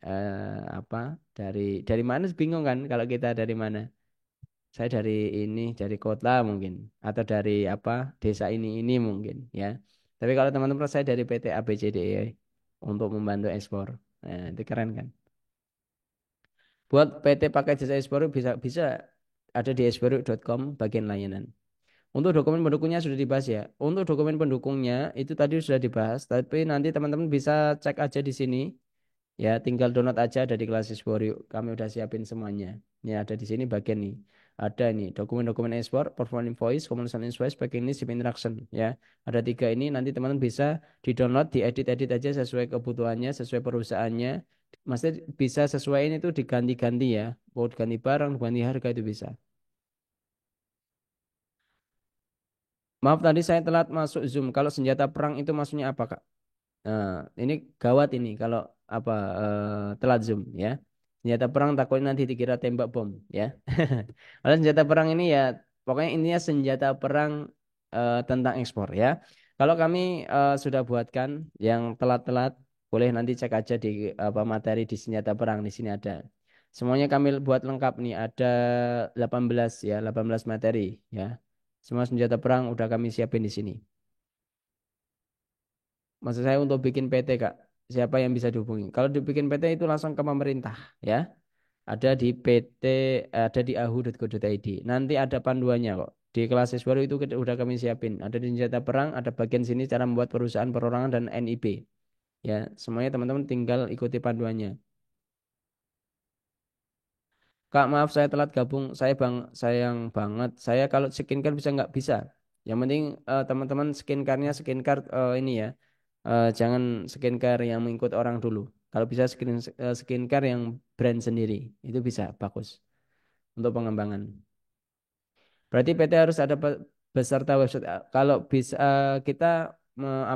Speaker 1: apa? Dari mana? Bingung kan kalau kita dari mana? Saya dari ini, dari kota mungkin atau dari apa? Desa ini mungkin ya. Tapi kalau teman-teman saya dari PT ABCDE untuk membantu ekspor. Nah, itu keren kan? Buat PT pakai jasa ekspor bisa bisa ada di ekspor.com bagian layanan. Untuk dokumen pendukungnya sudah dibahas ya. Untuk dokumen pendukungnya itu tadi sudah dibahas, tapi nanti teman-teman bisa cek aja di sini. Ya, tinggal download aja dari kelas Sporio. Kami udah siapin semuanya. Ini ada di sini bagian nih. Ada ini dokumen-dokumen ekspor, performance invoice, commercial invoice, bagian ini SIP interaction ya. Ada tiga ini nanti teman-teman bisa di-download, diedit-edit aja sesuai kebutuhannya, sesuai perusahaannya. Maksudnya bisa sesuai ini tuh diganti-ganti ya. Mau diganti barang, diganti harga itu bisa. Maaf tadi saya telat masuk Zoom. Kalau senjata perang itu maksudnya apa, Kak? Nah, ini gawat ini kalau apa telat zoom ya. Senjata perang takutnya nanti dikira tembak bom ya. Kalau senjata perang ini ya pokoknya intinya senjata perang tentang ekspor ya. Kalau kami sudah buatkan yang telat-telat boleh nanti cek aja di apa materi di senjata perang di sini ada. Semuanya kami buat lengkap nih ada 18 ya, 18 materi ya. Semua senjata perang udah kami siapin di sini. Maksud saya untuk bikin PT Kak, siapa yang bisa dihubungi? Kalau dibikin PT itu langsung ke pemerintah ya. Ada di PT, ada di ahu.go.id. Nanti ada panduannya kok. Di kelas baru itu udah kami siapin. Ada di senjata perang, ada bagian sini cara membuat perusahaan perorangan dan NIB. Ya, semuanya teman-teman tinggal ikuti panduannya. Kak, maaf saya telat gabung. Sayang banget. Saya kalau skincare bisa nggak bisa. Yang penting teman-teman skincare-nya skincare ini ya. Jangan skincare yang mengikut orang dulu. Kalau bisa skincare yang brand sendiri, itu bisa bagus untuk pengembangan. Berarti PT harus ada beserta website. Kalau bisa kita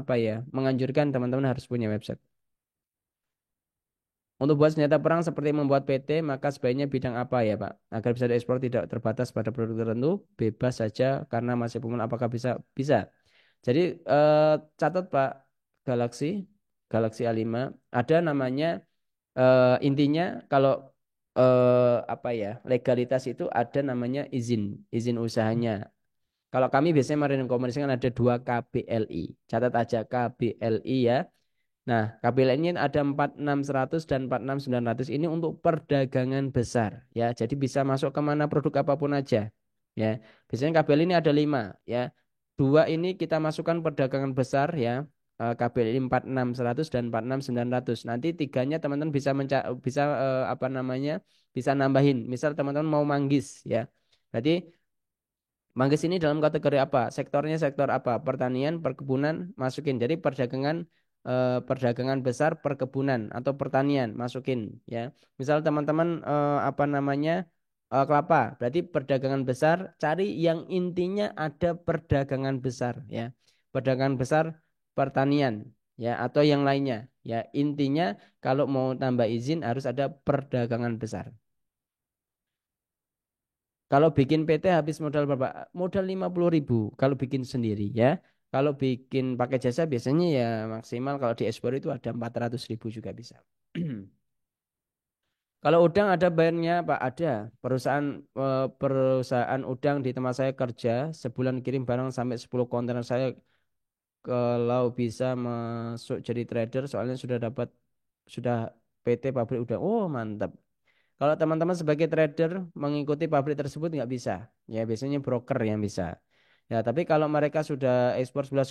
Speaker 1: apa ya, menganjurkan teman-teman harus punya website. Untuk buat senjata perang seperti membuat PT, maka sebaiknya bidang apa ya, Pak? Agar bisa diekspor tidak terbatas pada produk tertentu, bebas saja karena masih penggunaan apakah bisa? Bisa. Jadi catat Pak, Galaxy, Galaxy A5 ada namanya intinya kalau apa ya legalitas itu ada namanya izin izin usahanya. Kalau kami biasanya Marin Komersi kan ada dua KBLI. Catat aja KBLI ya. Nah, KBLI ini ada 46100 dan 46900 ini untuk perdagangan besar ya. Jadi bisa masuk kemana produk apapun aja ya. Biasanya KBLI ini ada 5 ya. Dua ini kita masukkan perdagangan besar ya. KBLI 46100 dan 46900. Nanti tiganya teman-teman bisa apa namanya? Bisa nambahin. Misal teman-teman mau manggis ya. Berarti manggis ini dalam kategori apa? Sektornya sektor apa? Pertanian, perkebunan, masukin. Jadi perdagangan besar, perkebunan atau pertanian, masukin ya. Misal teman-teman apa namanya kelapa, berarti perdagangan besar. Cari yang intinya ada perdagangan besar ya. Perdagangan besar, pertanian ya atau yang lainnya ya. Intinya kalau mau tambah izin harus ada perdagangan besar. Kalau bikin PT habis modal berapa? Modal 50.000 kalau bikin sendiri ya. Kalau bikin pakai jasa biasanya ya maksimal kalau di ekspor itu ada 400.000 juga bisa. Kalau udang ada bayarnya Pak? Ada. Perusahaan udang di tempat saya kerja sebulan kirim barang sampai 10 kontainer saya kalau bisa masuk jadi trader soalnya sudah dapat sudah PT pabrik udang. Oh mantap. Kalau teman-teman sebagai trader mengikuti pabrik tersebut nggak bisa. Ya biasanya broker yang bisa. Ya tapi kalau mereka sudah ekspor 10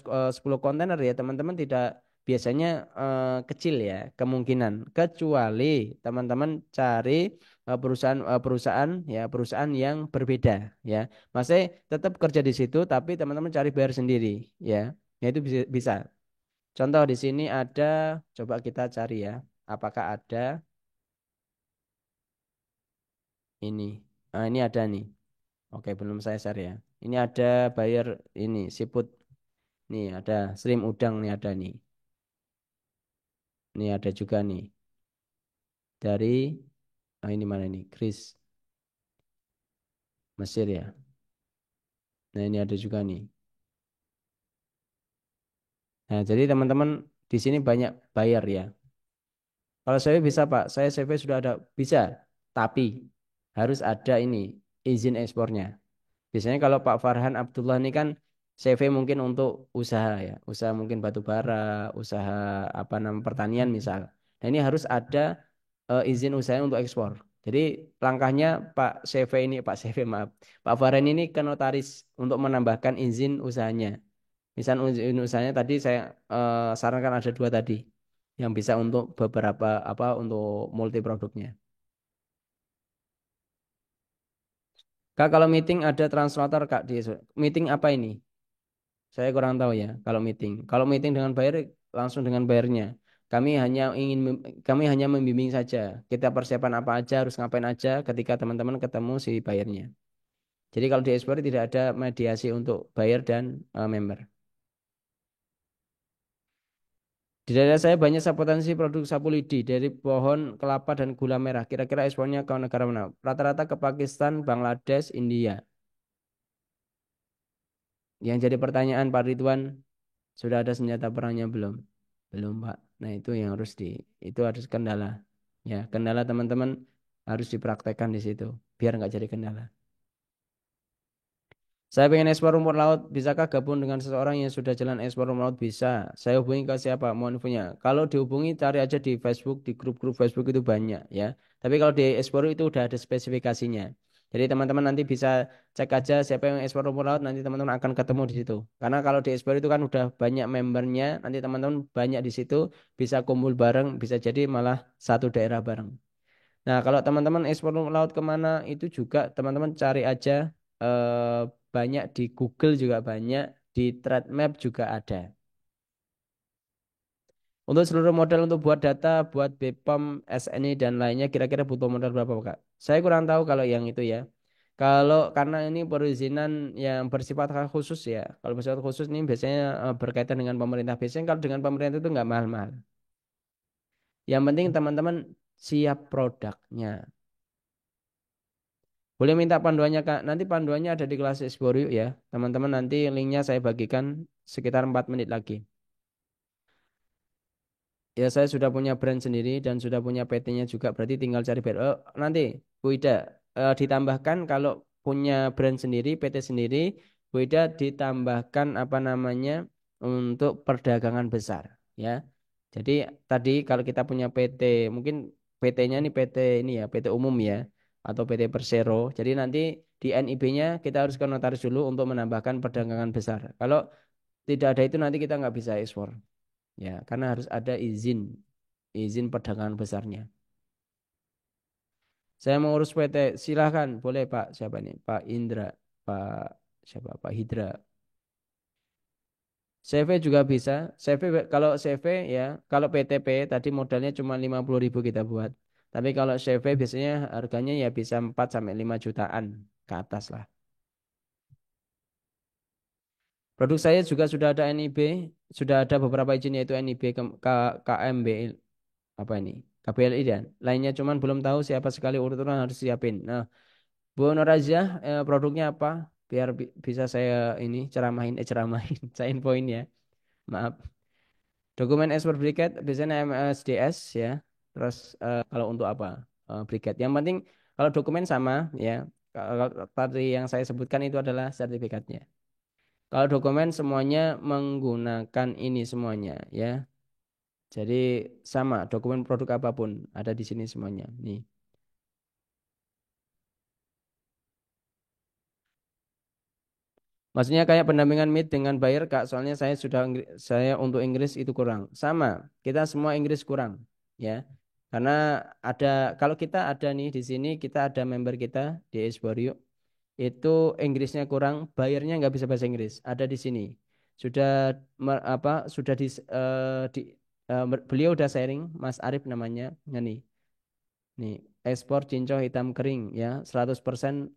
Speaker 1: kontainer ya teman-teman tidak biasanya kecil ya kemungkinan. Kecuali teman-teman cari perusahaan ya perusahaan yang berbeda ya. Masih tetap kerja di situ tapi teman-teman cari bayar sendiri ya. Ya itu bisa. Contoh di sini ada coba kita cari ya. Apakah ada ini? Nah, ini ada nih. Oke, belum saya share ya. Ini ada bayar ini siput. Nih ada serim udang nih ada nih. Ini ada juga nih dari ini mana nih? Kris Mesir ya. Nah, ini ada juga nih. Nah, jadi teman-teman di sini banyak bayar ya. Kalau saya bisa Pak, saya CV sudah ada bisa, tapi harus ada ini izin ekspornya. Biasanya kalau Pak Farhan Abdullah ini kan CV mungkin untuk usaha ya, usaha mungkin batu bara, usaha apa namanya pertanian misal. Nah ini harus ada izin usahanya untuk ekspor. Jadi langkahnya Pak CV ini, Pak CV maaf, Pak Faren ini ke notaris untuk menambahkan izin usahanya. Misal izin usahanya tadi saya sarankan ada dua tadi yang bisa untuk beberapa apa untuk multi produknya. Kak kalau meeting ada translator Kak di meeting apa ini? Saya kurang tahu ya kalau meeting. Kalau meeting dengan buyer langsung dengan bayarnya. Kami hanya membimbing saja. Kita persiapan apa aja, harus ngapain aja ketika teman-teman ketemu si bayarnya. Jadi kalau di Explorer tidak ada mediasi untuk buyer dan member. Di daerah saya banyak potensi produk sapu lidi dari pohon kelapa dan gula merah. Kira-kira ekspornya ke negara mana? Rata-rata ke Pakistan, Bangladesh, India. Yang jadi pertanyaan Pak Ridwan, sudah ada senjata perangnya belum? Belum, Pak. Nah, itu yang itu harus kendala. Ya, kendala teman-teman harus dipraktekkan di situ, biar nggak jadi kendala. Saya pengen ekspor rumput laut, bisakah gabung dengan seseorang yang sudah jalan ekspor rumput laut? Bisa. Saya hubungi ke siapa? Mohon infonya. Kalau dihubungi, cari aja di Facebook, di grup-grup Facebook itu banyak ya. Tapi kalau di ekspor itu udah ada spesifikasinya. Jadi teman-teman nanti bisa cek aja siapa yang ekspor rumput laut, nanti teman-teman akan ketemu di situ. Karena kalau di ekspor itu kan udah banyak membernya, nanti teman-teman banyak di situ, bisa kumpul bareng, bisa jadi malah satu daerah bareng. Nah, kalau teman-teman ekspor laut kemana itu juga teman-teman cari aja eh, banyak di Google juga banyak, di Trade juga ada. Untuk seluruh modal untuk buat data, buat BPOM, SNI dan lainnya kira-kira butuh modal berapa, Kak? Saya kurang tahu kalau yang itu ya. Kalau karena ini perizinan yang bersifat khusus ya. Kalau bersifat khusus ini biasanya berkaitan dengan pemerintah. Biasanya kalau dengan pemerintah itu nggak mahal-mahal. Yang penting teman-teman siap produknya. Boleh minta panduannya Kak. Nanti panduannya ada di kelas Explore ya. Teman-teman nanti linknya saya bagikan sekitar 4 menit lagi. Ya saya sudah punya brand sendiri dan sudah punya PT-nya juga. Berarti tinggal cari brand. Oh, nanti Bu Ida ditambahkan kalau punya brand sendiri, PT sendiri, Bu Ida ditambahkan apa namanya untuk perdagangan besar ya. Jadi tadi kalau kita punya PT, mungkin PT-nya ini PT ini ya, PT umum ya atau PT Persero. Jadi nanti di NIB-nya kita harus ke notaris dulu untuk menambahkan perdagangan besar. Kalau tidak ada itu nanti kita nggak bisa ekspor. Ya, karena harus ada izin perdagangan besarnya. Saya mau urus PT, silahkan, boleh Pak. Siapa nih? Pak Indra, Pak siapa? Pak Hidra. CV juga bisa. CV kalau CV ya, kalau PTP tadi modalnya cuma 50.000 kita buat. Tapi kalau CV biasanya harganya ya bisa 4 sampai 5 jutaan ke atas lah. Produk saya juga sudah ada NIB, sudah ada beberapa izin yaitu NIB, KMB, apa ini? KBLI dan lainnya cuman belum tahu siapa sekali urut-urutan harus siapin. Nah, Bu Norazia produknya apa? Biar bisa saya ini ceramahin, saya infoin ya. Maaf. Dokumen export briket biasanya MSDS ya. Terus kalau untuk apa? Briket. Yang penting kalau dokumen sama ya. Kalau tadi yang saya sebutkan itu adalah sertifikatnya. Kalau dokumen semuanya menggunakan ini semuanya ya. Jadi sama dokumen produk apapun ada di sini semuanya. Nih. Maksudnya kayak pendampingan meet dengan buyer Kak, soalnya saya untuk Inggris itu kurang. Sama, kita semua Inggris kurang, ya. Karena ada kalau kita ada nih di sini kita ada member kita di Esborio itu Inggrisnya kurang, bayarnya nggak bisa bahasa Inggris. Ada di sini. Sudah apa sudah beliau udah sharing Mas Arif namanya. Nah, nih, ekspor cincau hitam kering ya, 100%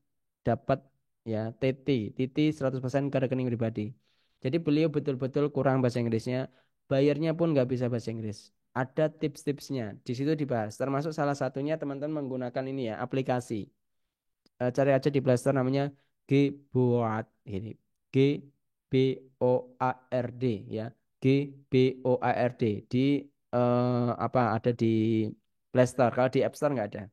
Speaker 1: dapat ya TT 100% ke rekening pribadi. Jadi beliau betul-betul kurang bahasa Inggrisnya, bayarnya pun nggak bisa bahasa Inggris. Ada tips-tipsnya, di situ dibahas. Termasuk salah satunya teman-teman menggunakan ini ya, aplikasi. Cari aja di Play Store namanya Gboard ini. Gboard ya. Gboard di apa ada di Play Store. Kalau di App Store nggak ada.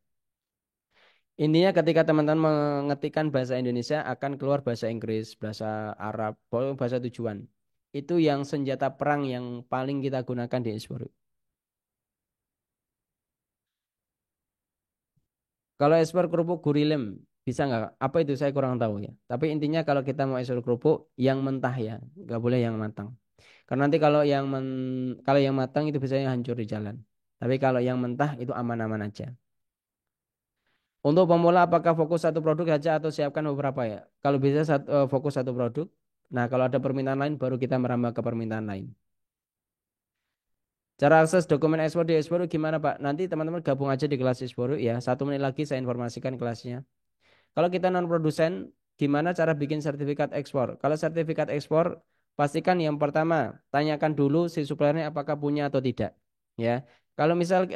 Speaker 1: Intinya ketika teman-teman mengetikkan bahasa Indonesia akan keluar bahasa Inggris, bahasa Arab, pokoknya bahasa tujuan. Itu yang senjata perang yang paling kita gunakan di Esport. Kalau ekspor kerupuk gurilem bisa nggak? Apa itu saya kurang tahu ya. Tapi intinya kalau kita mau ekspor kerupuk yang mentah ya, nggak boleh yang matang. Karena nanti kalau yang matang itu biasanya hancur di jalan. Tapi kalau yang mentah itu aman-aman aja. Untuk pemula apakah fokus satu produk saja atau siapkan beberapa ya? Kalau bisa fokus satu produk. Nah, kalau ada permintaan lain baru kita merambah ke permintaan lain. Cara akses dokumen ekspor di Explore gimana Pak? Nanti teman-teman gabung aja di kelas Explore ya. 1 menit lagi saya informasikan kelasnya. Kalau kita non produsen, gimana cara bikin sertifikat ekspor? Kalau sertifikat ekspor, pastikan yang pertama, tanyakan dulu si suppliernya apakah punya atau tidak. Ya, kalau misal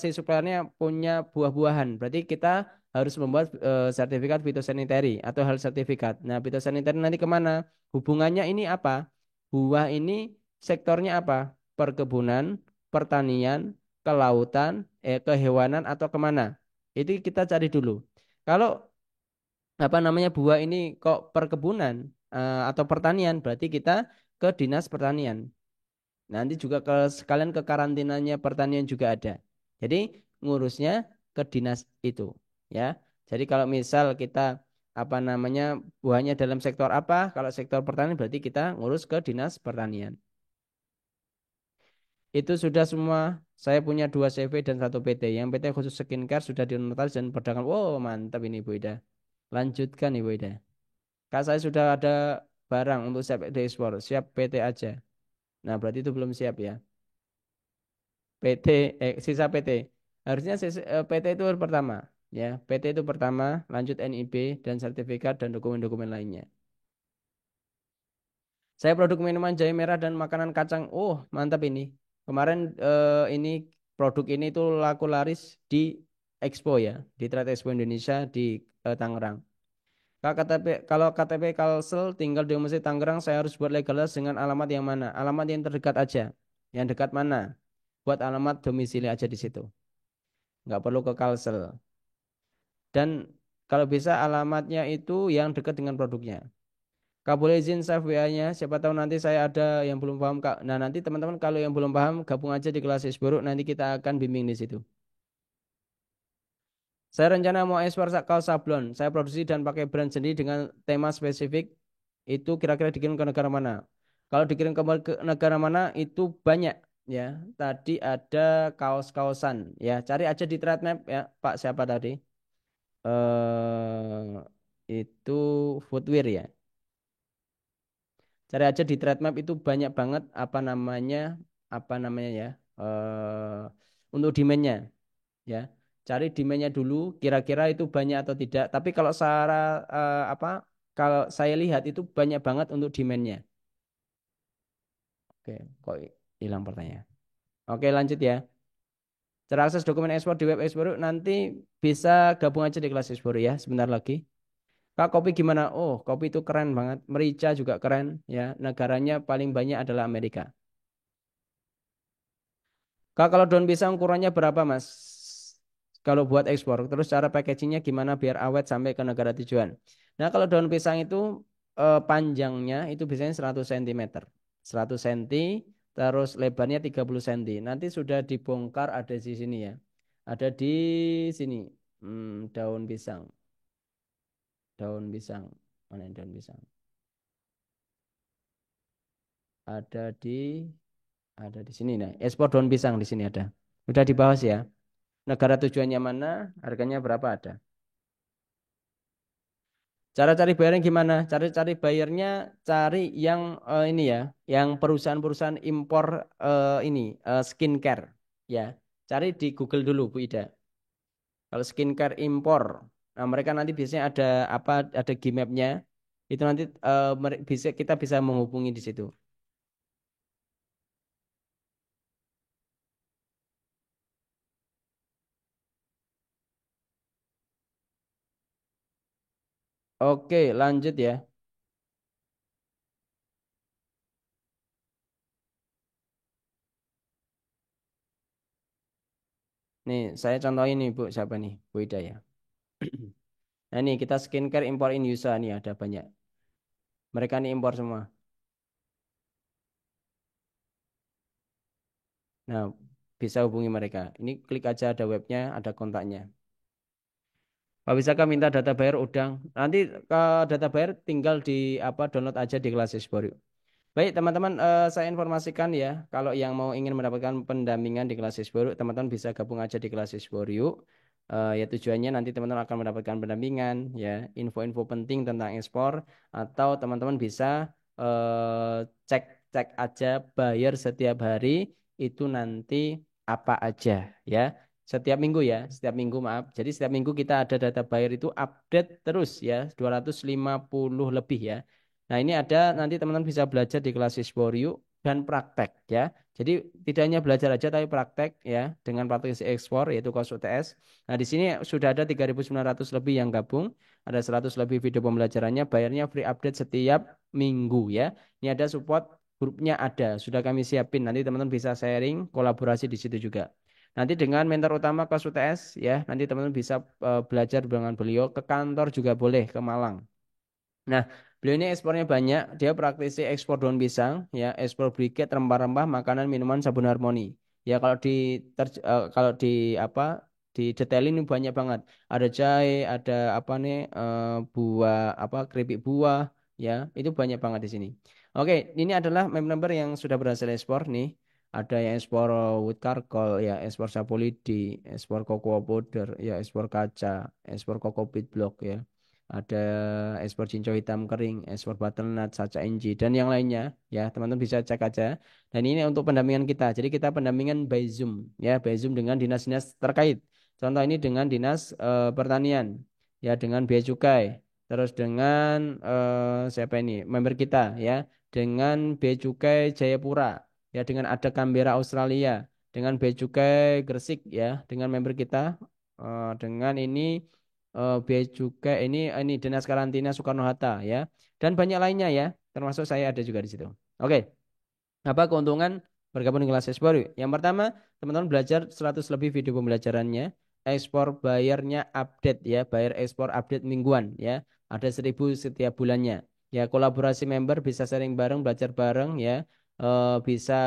Speaker 1: si suppliernya punya buah-buahan, berarti kita harus membuat sertifikat fitosanitary atau health sertifikat. Nah, fitosanitary nanti kemana? Hubungannya ini apa? Buah ini sektornya apa? Perkebunan, pertanian, kelautan, kehewanan atau kemana? Itu kita cari dulu. Kalau apa namanya buah ini kok perkebunan atau pertanian berarti kita ke dinas pertanian. Nanti juga ke sekalian ke karantinanya pertanian juga ada. Jadi ngurusnya ke dinas itu ya. Jadi kalau misal kita apa namanya buahnya dalam sektor apa, kalau sektor pertanian berarti kita ngurus ke dinas pertanian. Itu sudah semua. Saya punya 2 CV dan 1 PT. Yang PT khusus skincare sudah dinotaris dan perdagangan. Wow, mantap ini Bu Ida. Lanjutkan Ibu Ida. Kak saya sudah ada barang untuk siap diekspor, siap PT aja. Nah, berarti itu belum siap ya. PT, sisa PT. Harusnya PT itu pertama. Ya, PT itu pertama, lanjut NIB dan sertifikat dan dokumen-dokumen lainnya. Saya produk minuman jahe merah dan makanan kacang. Oh, mantap ini. Kemarin ini produk ini tuh laku laris di Expo ya, di Trade Expo Indonesia di Tangerang. Kak, KTP, kalau KTP Kalsel tinggal di Mesir Tangerang, saya harus buat legalitas dengan alamat yang mana? Alamat yang terdekat aja. Yang dekat mana? Buat alamat domisili aja di situ. Nggak perlu ke Kalsel. Dan kalau bisa alamatnya itu yang dekat dengan produknya. Kak boleh izin save WA-nya. Siapa tahu nanti saya ada yang belum paham Kak. Nah nanti teman-teman kalau yang belum paham gabung aja di kelas Isboro. Nanti kita akan bimbing di situ. Saya rencana mau ekspor kaos sablon. Saya produksi dan pakai brand sendiri dengan tema spesifik. Itu kira-kira dikirim ke negara mana? Kalau dikirim ke negara mana itu banyak ya. Tadi ada kaos-kaosan ya. Cari aja di Trade ya, Pak siapa tadi? Itu footwear ya. Cari aja di Trade itu banyak banget apa namanya ya. Untuk demandnya ya. Cari demandnya dulu kira-kira itu banyak atau tidak. Tapi kalau apa kalau saya lihat itu banyak banget untuk demandnya. Oke, kok hilang pertanyaan. Oke, lanjut ya. Cara akses dokumen ekspor di web ekspor nanti bisa gabung aja di kelas ekspor ya sebentar lagi. Kak, kopi gimana? Oh, kopi itu keren banget. Merica juga keren ya. Negaranya paling banyak adalah Amerika. Kak, kalau daun pisang ukurannya berapa, Mas? Kalau buat ekspor, terus cara packagingnya gimana biar awet sampai ke negara tujuan? Nah, kalau daun pisang itu panjangnya itu biasanya 100 cm. 100 cm, terus lebarnya 30 cm. Nanti sudah dibongkar ada di sini ya. Ada di sini. Daun pisang. Daun pisang. Mana yang daun pisang? Ada di sini nah. Ekspor daun pisang di sini ada. Udah dibahas ya. Negara tujuannya mana, harganya berapa ada. Cara cari bayarnya gimana? Cari-cari bayarnya cari yang ini ya, yang perusahaan-perusahaan impor ini skincare ya. Cari di Google dulu Bu Ida. Kalau skincare impor, nah mereka nanti biasanya ada apa? Ada Gmap-nya. Itu nanti kita bisa menghubungi di situ. Oke, lanjut ya. Nih, saya contohin nih Bu, siapa nih? Bu Ida ya. Nah, ini kita skincare impor Indonesia nih ada banyak. Mereka nih impor semua. Nah, bisa hubungi mereka. Ini klik aja ada webnya, ada kontaknya. Pak Wisaka minta data bayar udang. Nanti ke data bayar tinggal di apa download aja di kelas Espor. Baik, teman-teman, saya informasikan ya, kalau yang mau ingin mendapatkan pendampingan di kelas Isboru, teman-teman bisa gabung aja di kelas Isboru yuk. Ya tujuannya nanti teman-teman akan mendapatkan pendampingan, ya, info-info penting tentang ekspor, atau teman-teman bisa cek cek aja bayar setiap hari itu nanti apa aja, ya. Setiap minggu ya, setiap minggu maaf. Jadi setiap minggu kita ada data bayar itu update terus ya, 250 lebih ya. Nah, ini ada nanti teman-teman bisa belajar di kelas Isporiu dan praktek ya. Jadi tidak hanya belajar aja tapi praktek ya dengan praktisi ekspor yaitu KOS UTS. Nah, di sini sudah ada 3.900 lebih yang gabung, ada 100 lebih video pembelajarannya, bayarnya free update setiap minggu ya. Ini ada support grupnya ada, sudah kami siapin. Nanti teman-teman bisa sharing, kolaborasi di situ juga. Nanti dengan mentor utama KOS UTS ya, nanti teman-teman bisa belajar dengan beliau ke kantor juga boleh ke Malang. Nah, beliau ini ekspornya banyak. Dia praktisi ekspor daun pisang, ya, ekspor briket, rempah-rempah, makanan, minuman, sabun harmoni. Ya, kalau di apa di detailin ini banyak banget. Ada jahe, ada apa nih buah apa keripik buah, ya, itu banyak banget di sini. Oke, ini adalah member-member yang sudah berhasil ekspor nih. Ada yang ekspor wood charcoal, ya, ekspor sapolidi, ekspor cocoa powder, ya, ekspor kaca, ekspor cocoa peat block, ya. Ada ekspor cincau hitam kering, ekspor butternut, saca NG, dan yang lainnya. Ya, teman-teman bisa cek aja. Dan ini untuk pendampingan kita. Jadi kita pendampingan by Zoom. Ya, by Zoom dengan dinas-dinas terkait. Contoh ini dengan dinas pertanian. Ya, dengan bea cukai. Terus dengan siapa ini? Member kita. Ya, dengan bea cukai Jayapura. Ya, dengan ada Canberra Australia. Dengan bea cukai Gresik. Ya, dengan member kita. Dengan ini bea cukai ini Dinas Karantina Soekarno-Hatta ya dan banyak lainnya ya termasuk saya ada juga di situ. Oke, apa keuntungan bergabung di kelas ekspor? Yang pertama, teman-teman belajar 100 lebih video pembelajarannya. Ekspor bayarnya update ya, bayar ekspor update mingguan ya. Ada 1.000 setiap bulannya. Ya, kolaborasi member bisa sharing bareng, belajar bareng ya. Bisa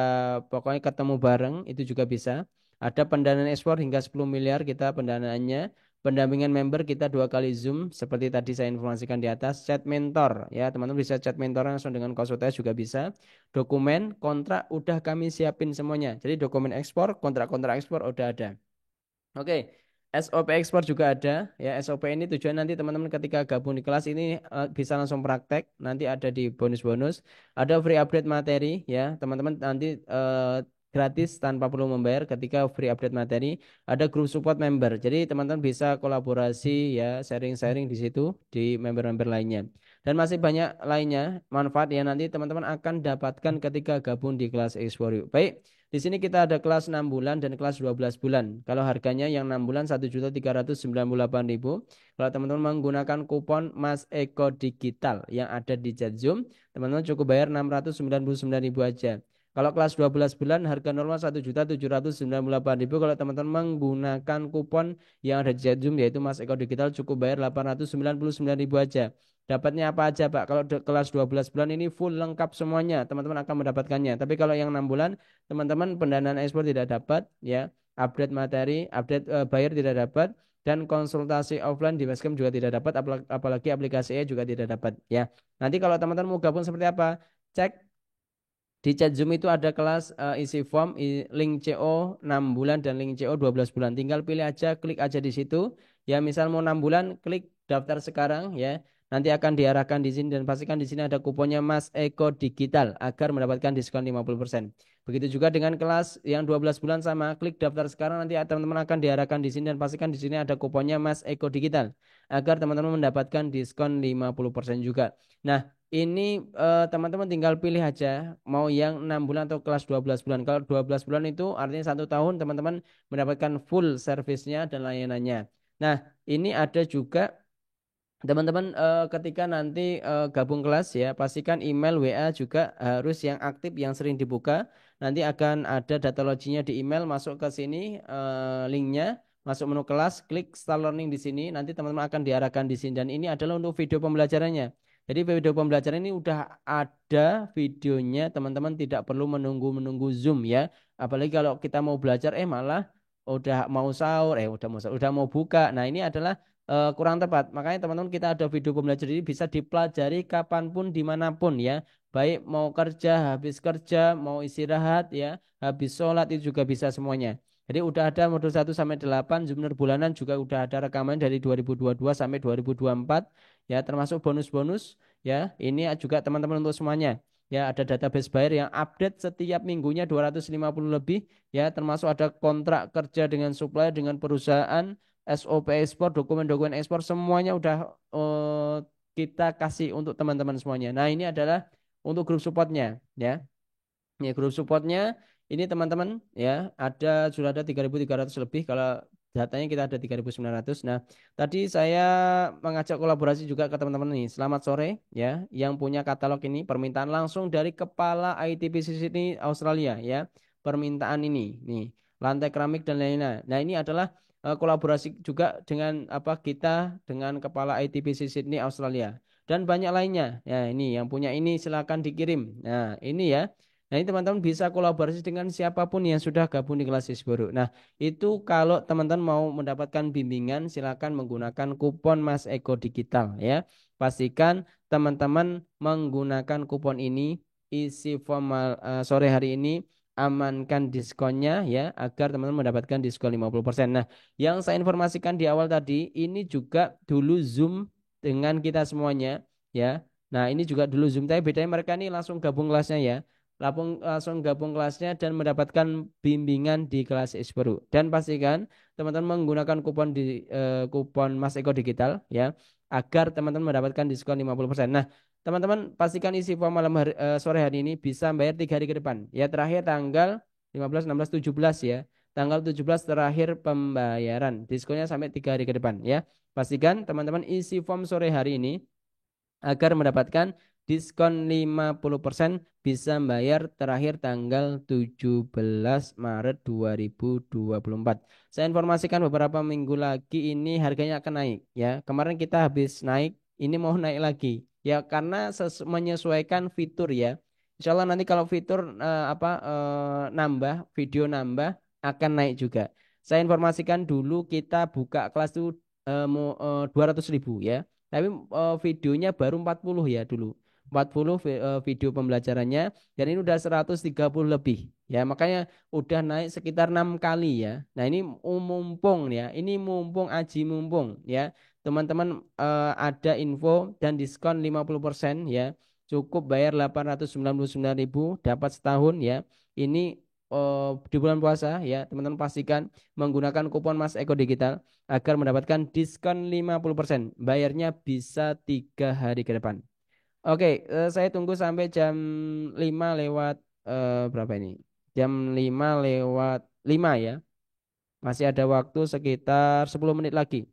Speaker 1: pokoknya ketemu bareng itu juga bisa. Ada pendanaan ekspor hingga 10 miliar kita pendanaannya. Pendampingan member kita 2 kali Zoom seperti tadi saya informasikan di atas. Chat mentor ya, teman-teman bisa chat mentor langsung dengan konsultasi juga bisa. Dokumen, kontrak udah kami siapin semuanya. Jadi dokumen ekspor, kontrak-kontrak ekspor udah ada. Oke, SOP ekspor juga ada. Ya, SOP ini tujuan nanti teman-teman ketika gabung di kelas ini bisa langsung praktek. Nanti ada di bonus-bonus. Ada free update materi ya. Teman-teman nanti gratis tanpa perlu membayar ketika free update materi. Ada grup support member. Jadi teman-teman bisa kolaborasi ya, sharing-sharing di situ di member-member lainnya. Dan masih banyak lainnya manfaat yang nanti teman-teman akan dapatkan ketika gabung di kelas ekspor. Baik, di sini kita ada kelas 6 bulan dan kelas 12 bulan. Kalau harganya yang 6 bulan 1.398.000. Kalau teman-teman menggunakan kupon Mas Eko Digital yang ada di chat Zoom, teman-teman cukup bayar 699.000 aja. Kalau kelas 12 bulan harga normal 1.798.000. Kalau teman-teman menggunakan kupon yang ada di chat Zoom yaitu Mas Eko Digital cukup bayar 899.000 aja. Dapatnya apa aja, Pak? Kalau kelas 12 bulan ini full lengkap semuanya, teman-teman akan mendapatkannya. Tapi kalau yang 6 bulan, teman-teman pendanaan ekspor tidak dapat, ya. Update materi, update bayar tidak dapat, dan konsultasi offline di Basecamp juga tidak dapat, apalagi aplikasi E juga tidak dapat, ya. Nanti kalau teman-teman mau gabung seperti apa? Cek di chat Zoom itu ada kelas isi form link CO 6 bulan dan link CO 12 bulan. Tinggal pilih aja, klik aja di situ. Ya, misal mau 6 bulan, klik daftar sekarang ya. Nanti akan diarahkan di sini dan pastikan di sini ada kuponnya Mas Eko Digital agar mendapatkan diskon 50%. Begitu juga dengan kelas yang 12 bulan sama, klik daftar sekarang nanti teman-teman akan diarahkan di sini dan pastikan di sini ada kuponnya Mas Eko Digital agar teman-teman mendapatkan diskon 50% juga. Nah, ini teman-teman tinggal pilih aja mau yang 6 bulan atau kelas 12 bulan. Kalau 12 bulan itu artinya 1 tahun teman-teman mendapatkan full servisnya dan layanannya. Nah, ini ada juga teman-teman ketika nanti gabung kelas ya, pastikan email WA juga harus yang aktif, yang sering dibuka. Nanti akan ada data loginya di email, masuk ke sini linknya, masuk menu kelas, klik start learning di sini. Nanti teman-teman akan diarahkan di sini dan ini adalah untuk video pembelajarannya. Jadi video pembelajaran ini udah ada videonya, teman-teman tidak perlu menunggu-menunggu Zoom ya. Apalagi kalau kita mau belajar malah udah mau sahur, udah mau buka. Nah, ini adalah kurang tepat. Makanya teman-teman kita ada video pembelajaran ini bisa dipelajari kapanpun dimanapun ya. Baik mau kerja, habis kerja, mau istirahat ya, habis sholat itu juga bisa semuanya. Jadi udah ada modul 1 sampai 8 jumlah bulanan juga udah ada rekaman dari 2022 sampai 2024 ya termasuk bonus-bonus ya. Ini juga teman-teman untuk semuanya. Ya, ada database buyer yang update setiap minggunya 250 lebih ya termasuk ada kontrak kerja dengan supplier dengan perusahaan SOP ekspor, dokumen-dokumen ekspor semuanya udah kita kasih untuk teman-teman semuanya. Nah, ini adalah untuk grup supportnya ya. Ya, grup supportnya ini teman-teman ya sudah ada 3.300 lebih kalau datanya kita ada 3.900. Nah, tadi saya mengajak kolaborasi juga ke teman-teman nih. Selamat sore ya yang punya katalog ini permintaan langsung dari kepala ITPC Sydney Australia ya. Permintaan ini nih lantai keramik dan lain-lain. Nah, ini adalah kolaborasi juga dengan apa kita dengan kepala ITPC Sydney Australia dan banyak lainnya. Ya, ini yang punya ini silakan dikirim. Nah, ini ya. Nah, ini teman-teman bisa kolaborasi dengan siapapun yang sudah gabung di kelas Isboro. Nah, itu kalau teman-teman mau mendapatkan bimbingan, silakan menggunakan kupon Mas Eko Digital ya. Pastikan teman-teman menggunakan kupon ini, isi formal sore hari ini, amankan diskonnya ya, agar teman-teman mendapatkan diskon 50%. Nah, yang saya informasikan di awal tadi, ini juga dulu Zoom dengan kita semuanya ya. Nah, ini juga dulu Zoom, tapi bedanya mereka ini langsung gabung kelasnya ya langsung gabung kelasnya dan mendapatkan bimbingan di kelas Isperu. Dan pastikan teman-teman menggunakan kupon Mas Eko Digital ya agar teman-teman mendapatkan diskon 50%. Nah, teman-teman pastikan isi form sore hari ini bisa bayar 3 hari ke depan. Ya terakhir tanggal 15, 16, 17 ya. Tanggal 17 terakhir pembayaran. Diskonnya sampai 3 hari ke depan ya. Pastikan teman-teman isi form sore hari ini agar mendapatkan diskon 50% bisa bayar terakhir tanggal 17 Maret 2024. Saya informasikan beberapa minggu lagi ini harganya akan naik ya. Kemarin kita habis naik, ini mau naik lagi. Ya karena menyesuaikan fitur ya. Insya Allah nanti kalau fitur nambah, video nambah akan naik juga. Saya informasikan dulu kita buka kelas itu 200.000 ya. Tapi videonya baru 40 ya dulu. 40 video pembelajarannya dan ini udah 130 lebih. Ya, makanya udah naik sekitar 6 kali ya. Nah, ini mumpung ya. Ini mumpung aji mumpung ya. Teman-teman ada info dan diskon 50% ya. Cukup bayar 899.000 dapat setahun ya. Ini di bulan puasa ya. Teman-teman pastikan menggunakan kupon Mas Eko Digital agar mendapatkan diskon 50%. Bayarnya bisa 3 hari ke depan. Oke, saya tunggu sampai jam 5 lewat berapa ini? Jam 5 lewat 5 ya. Masih ada waktu sekitar 10 menit lagi.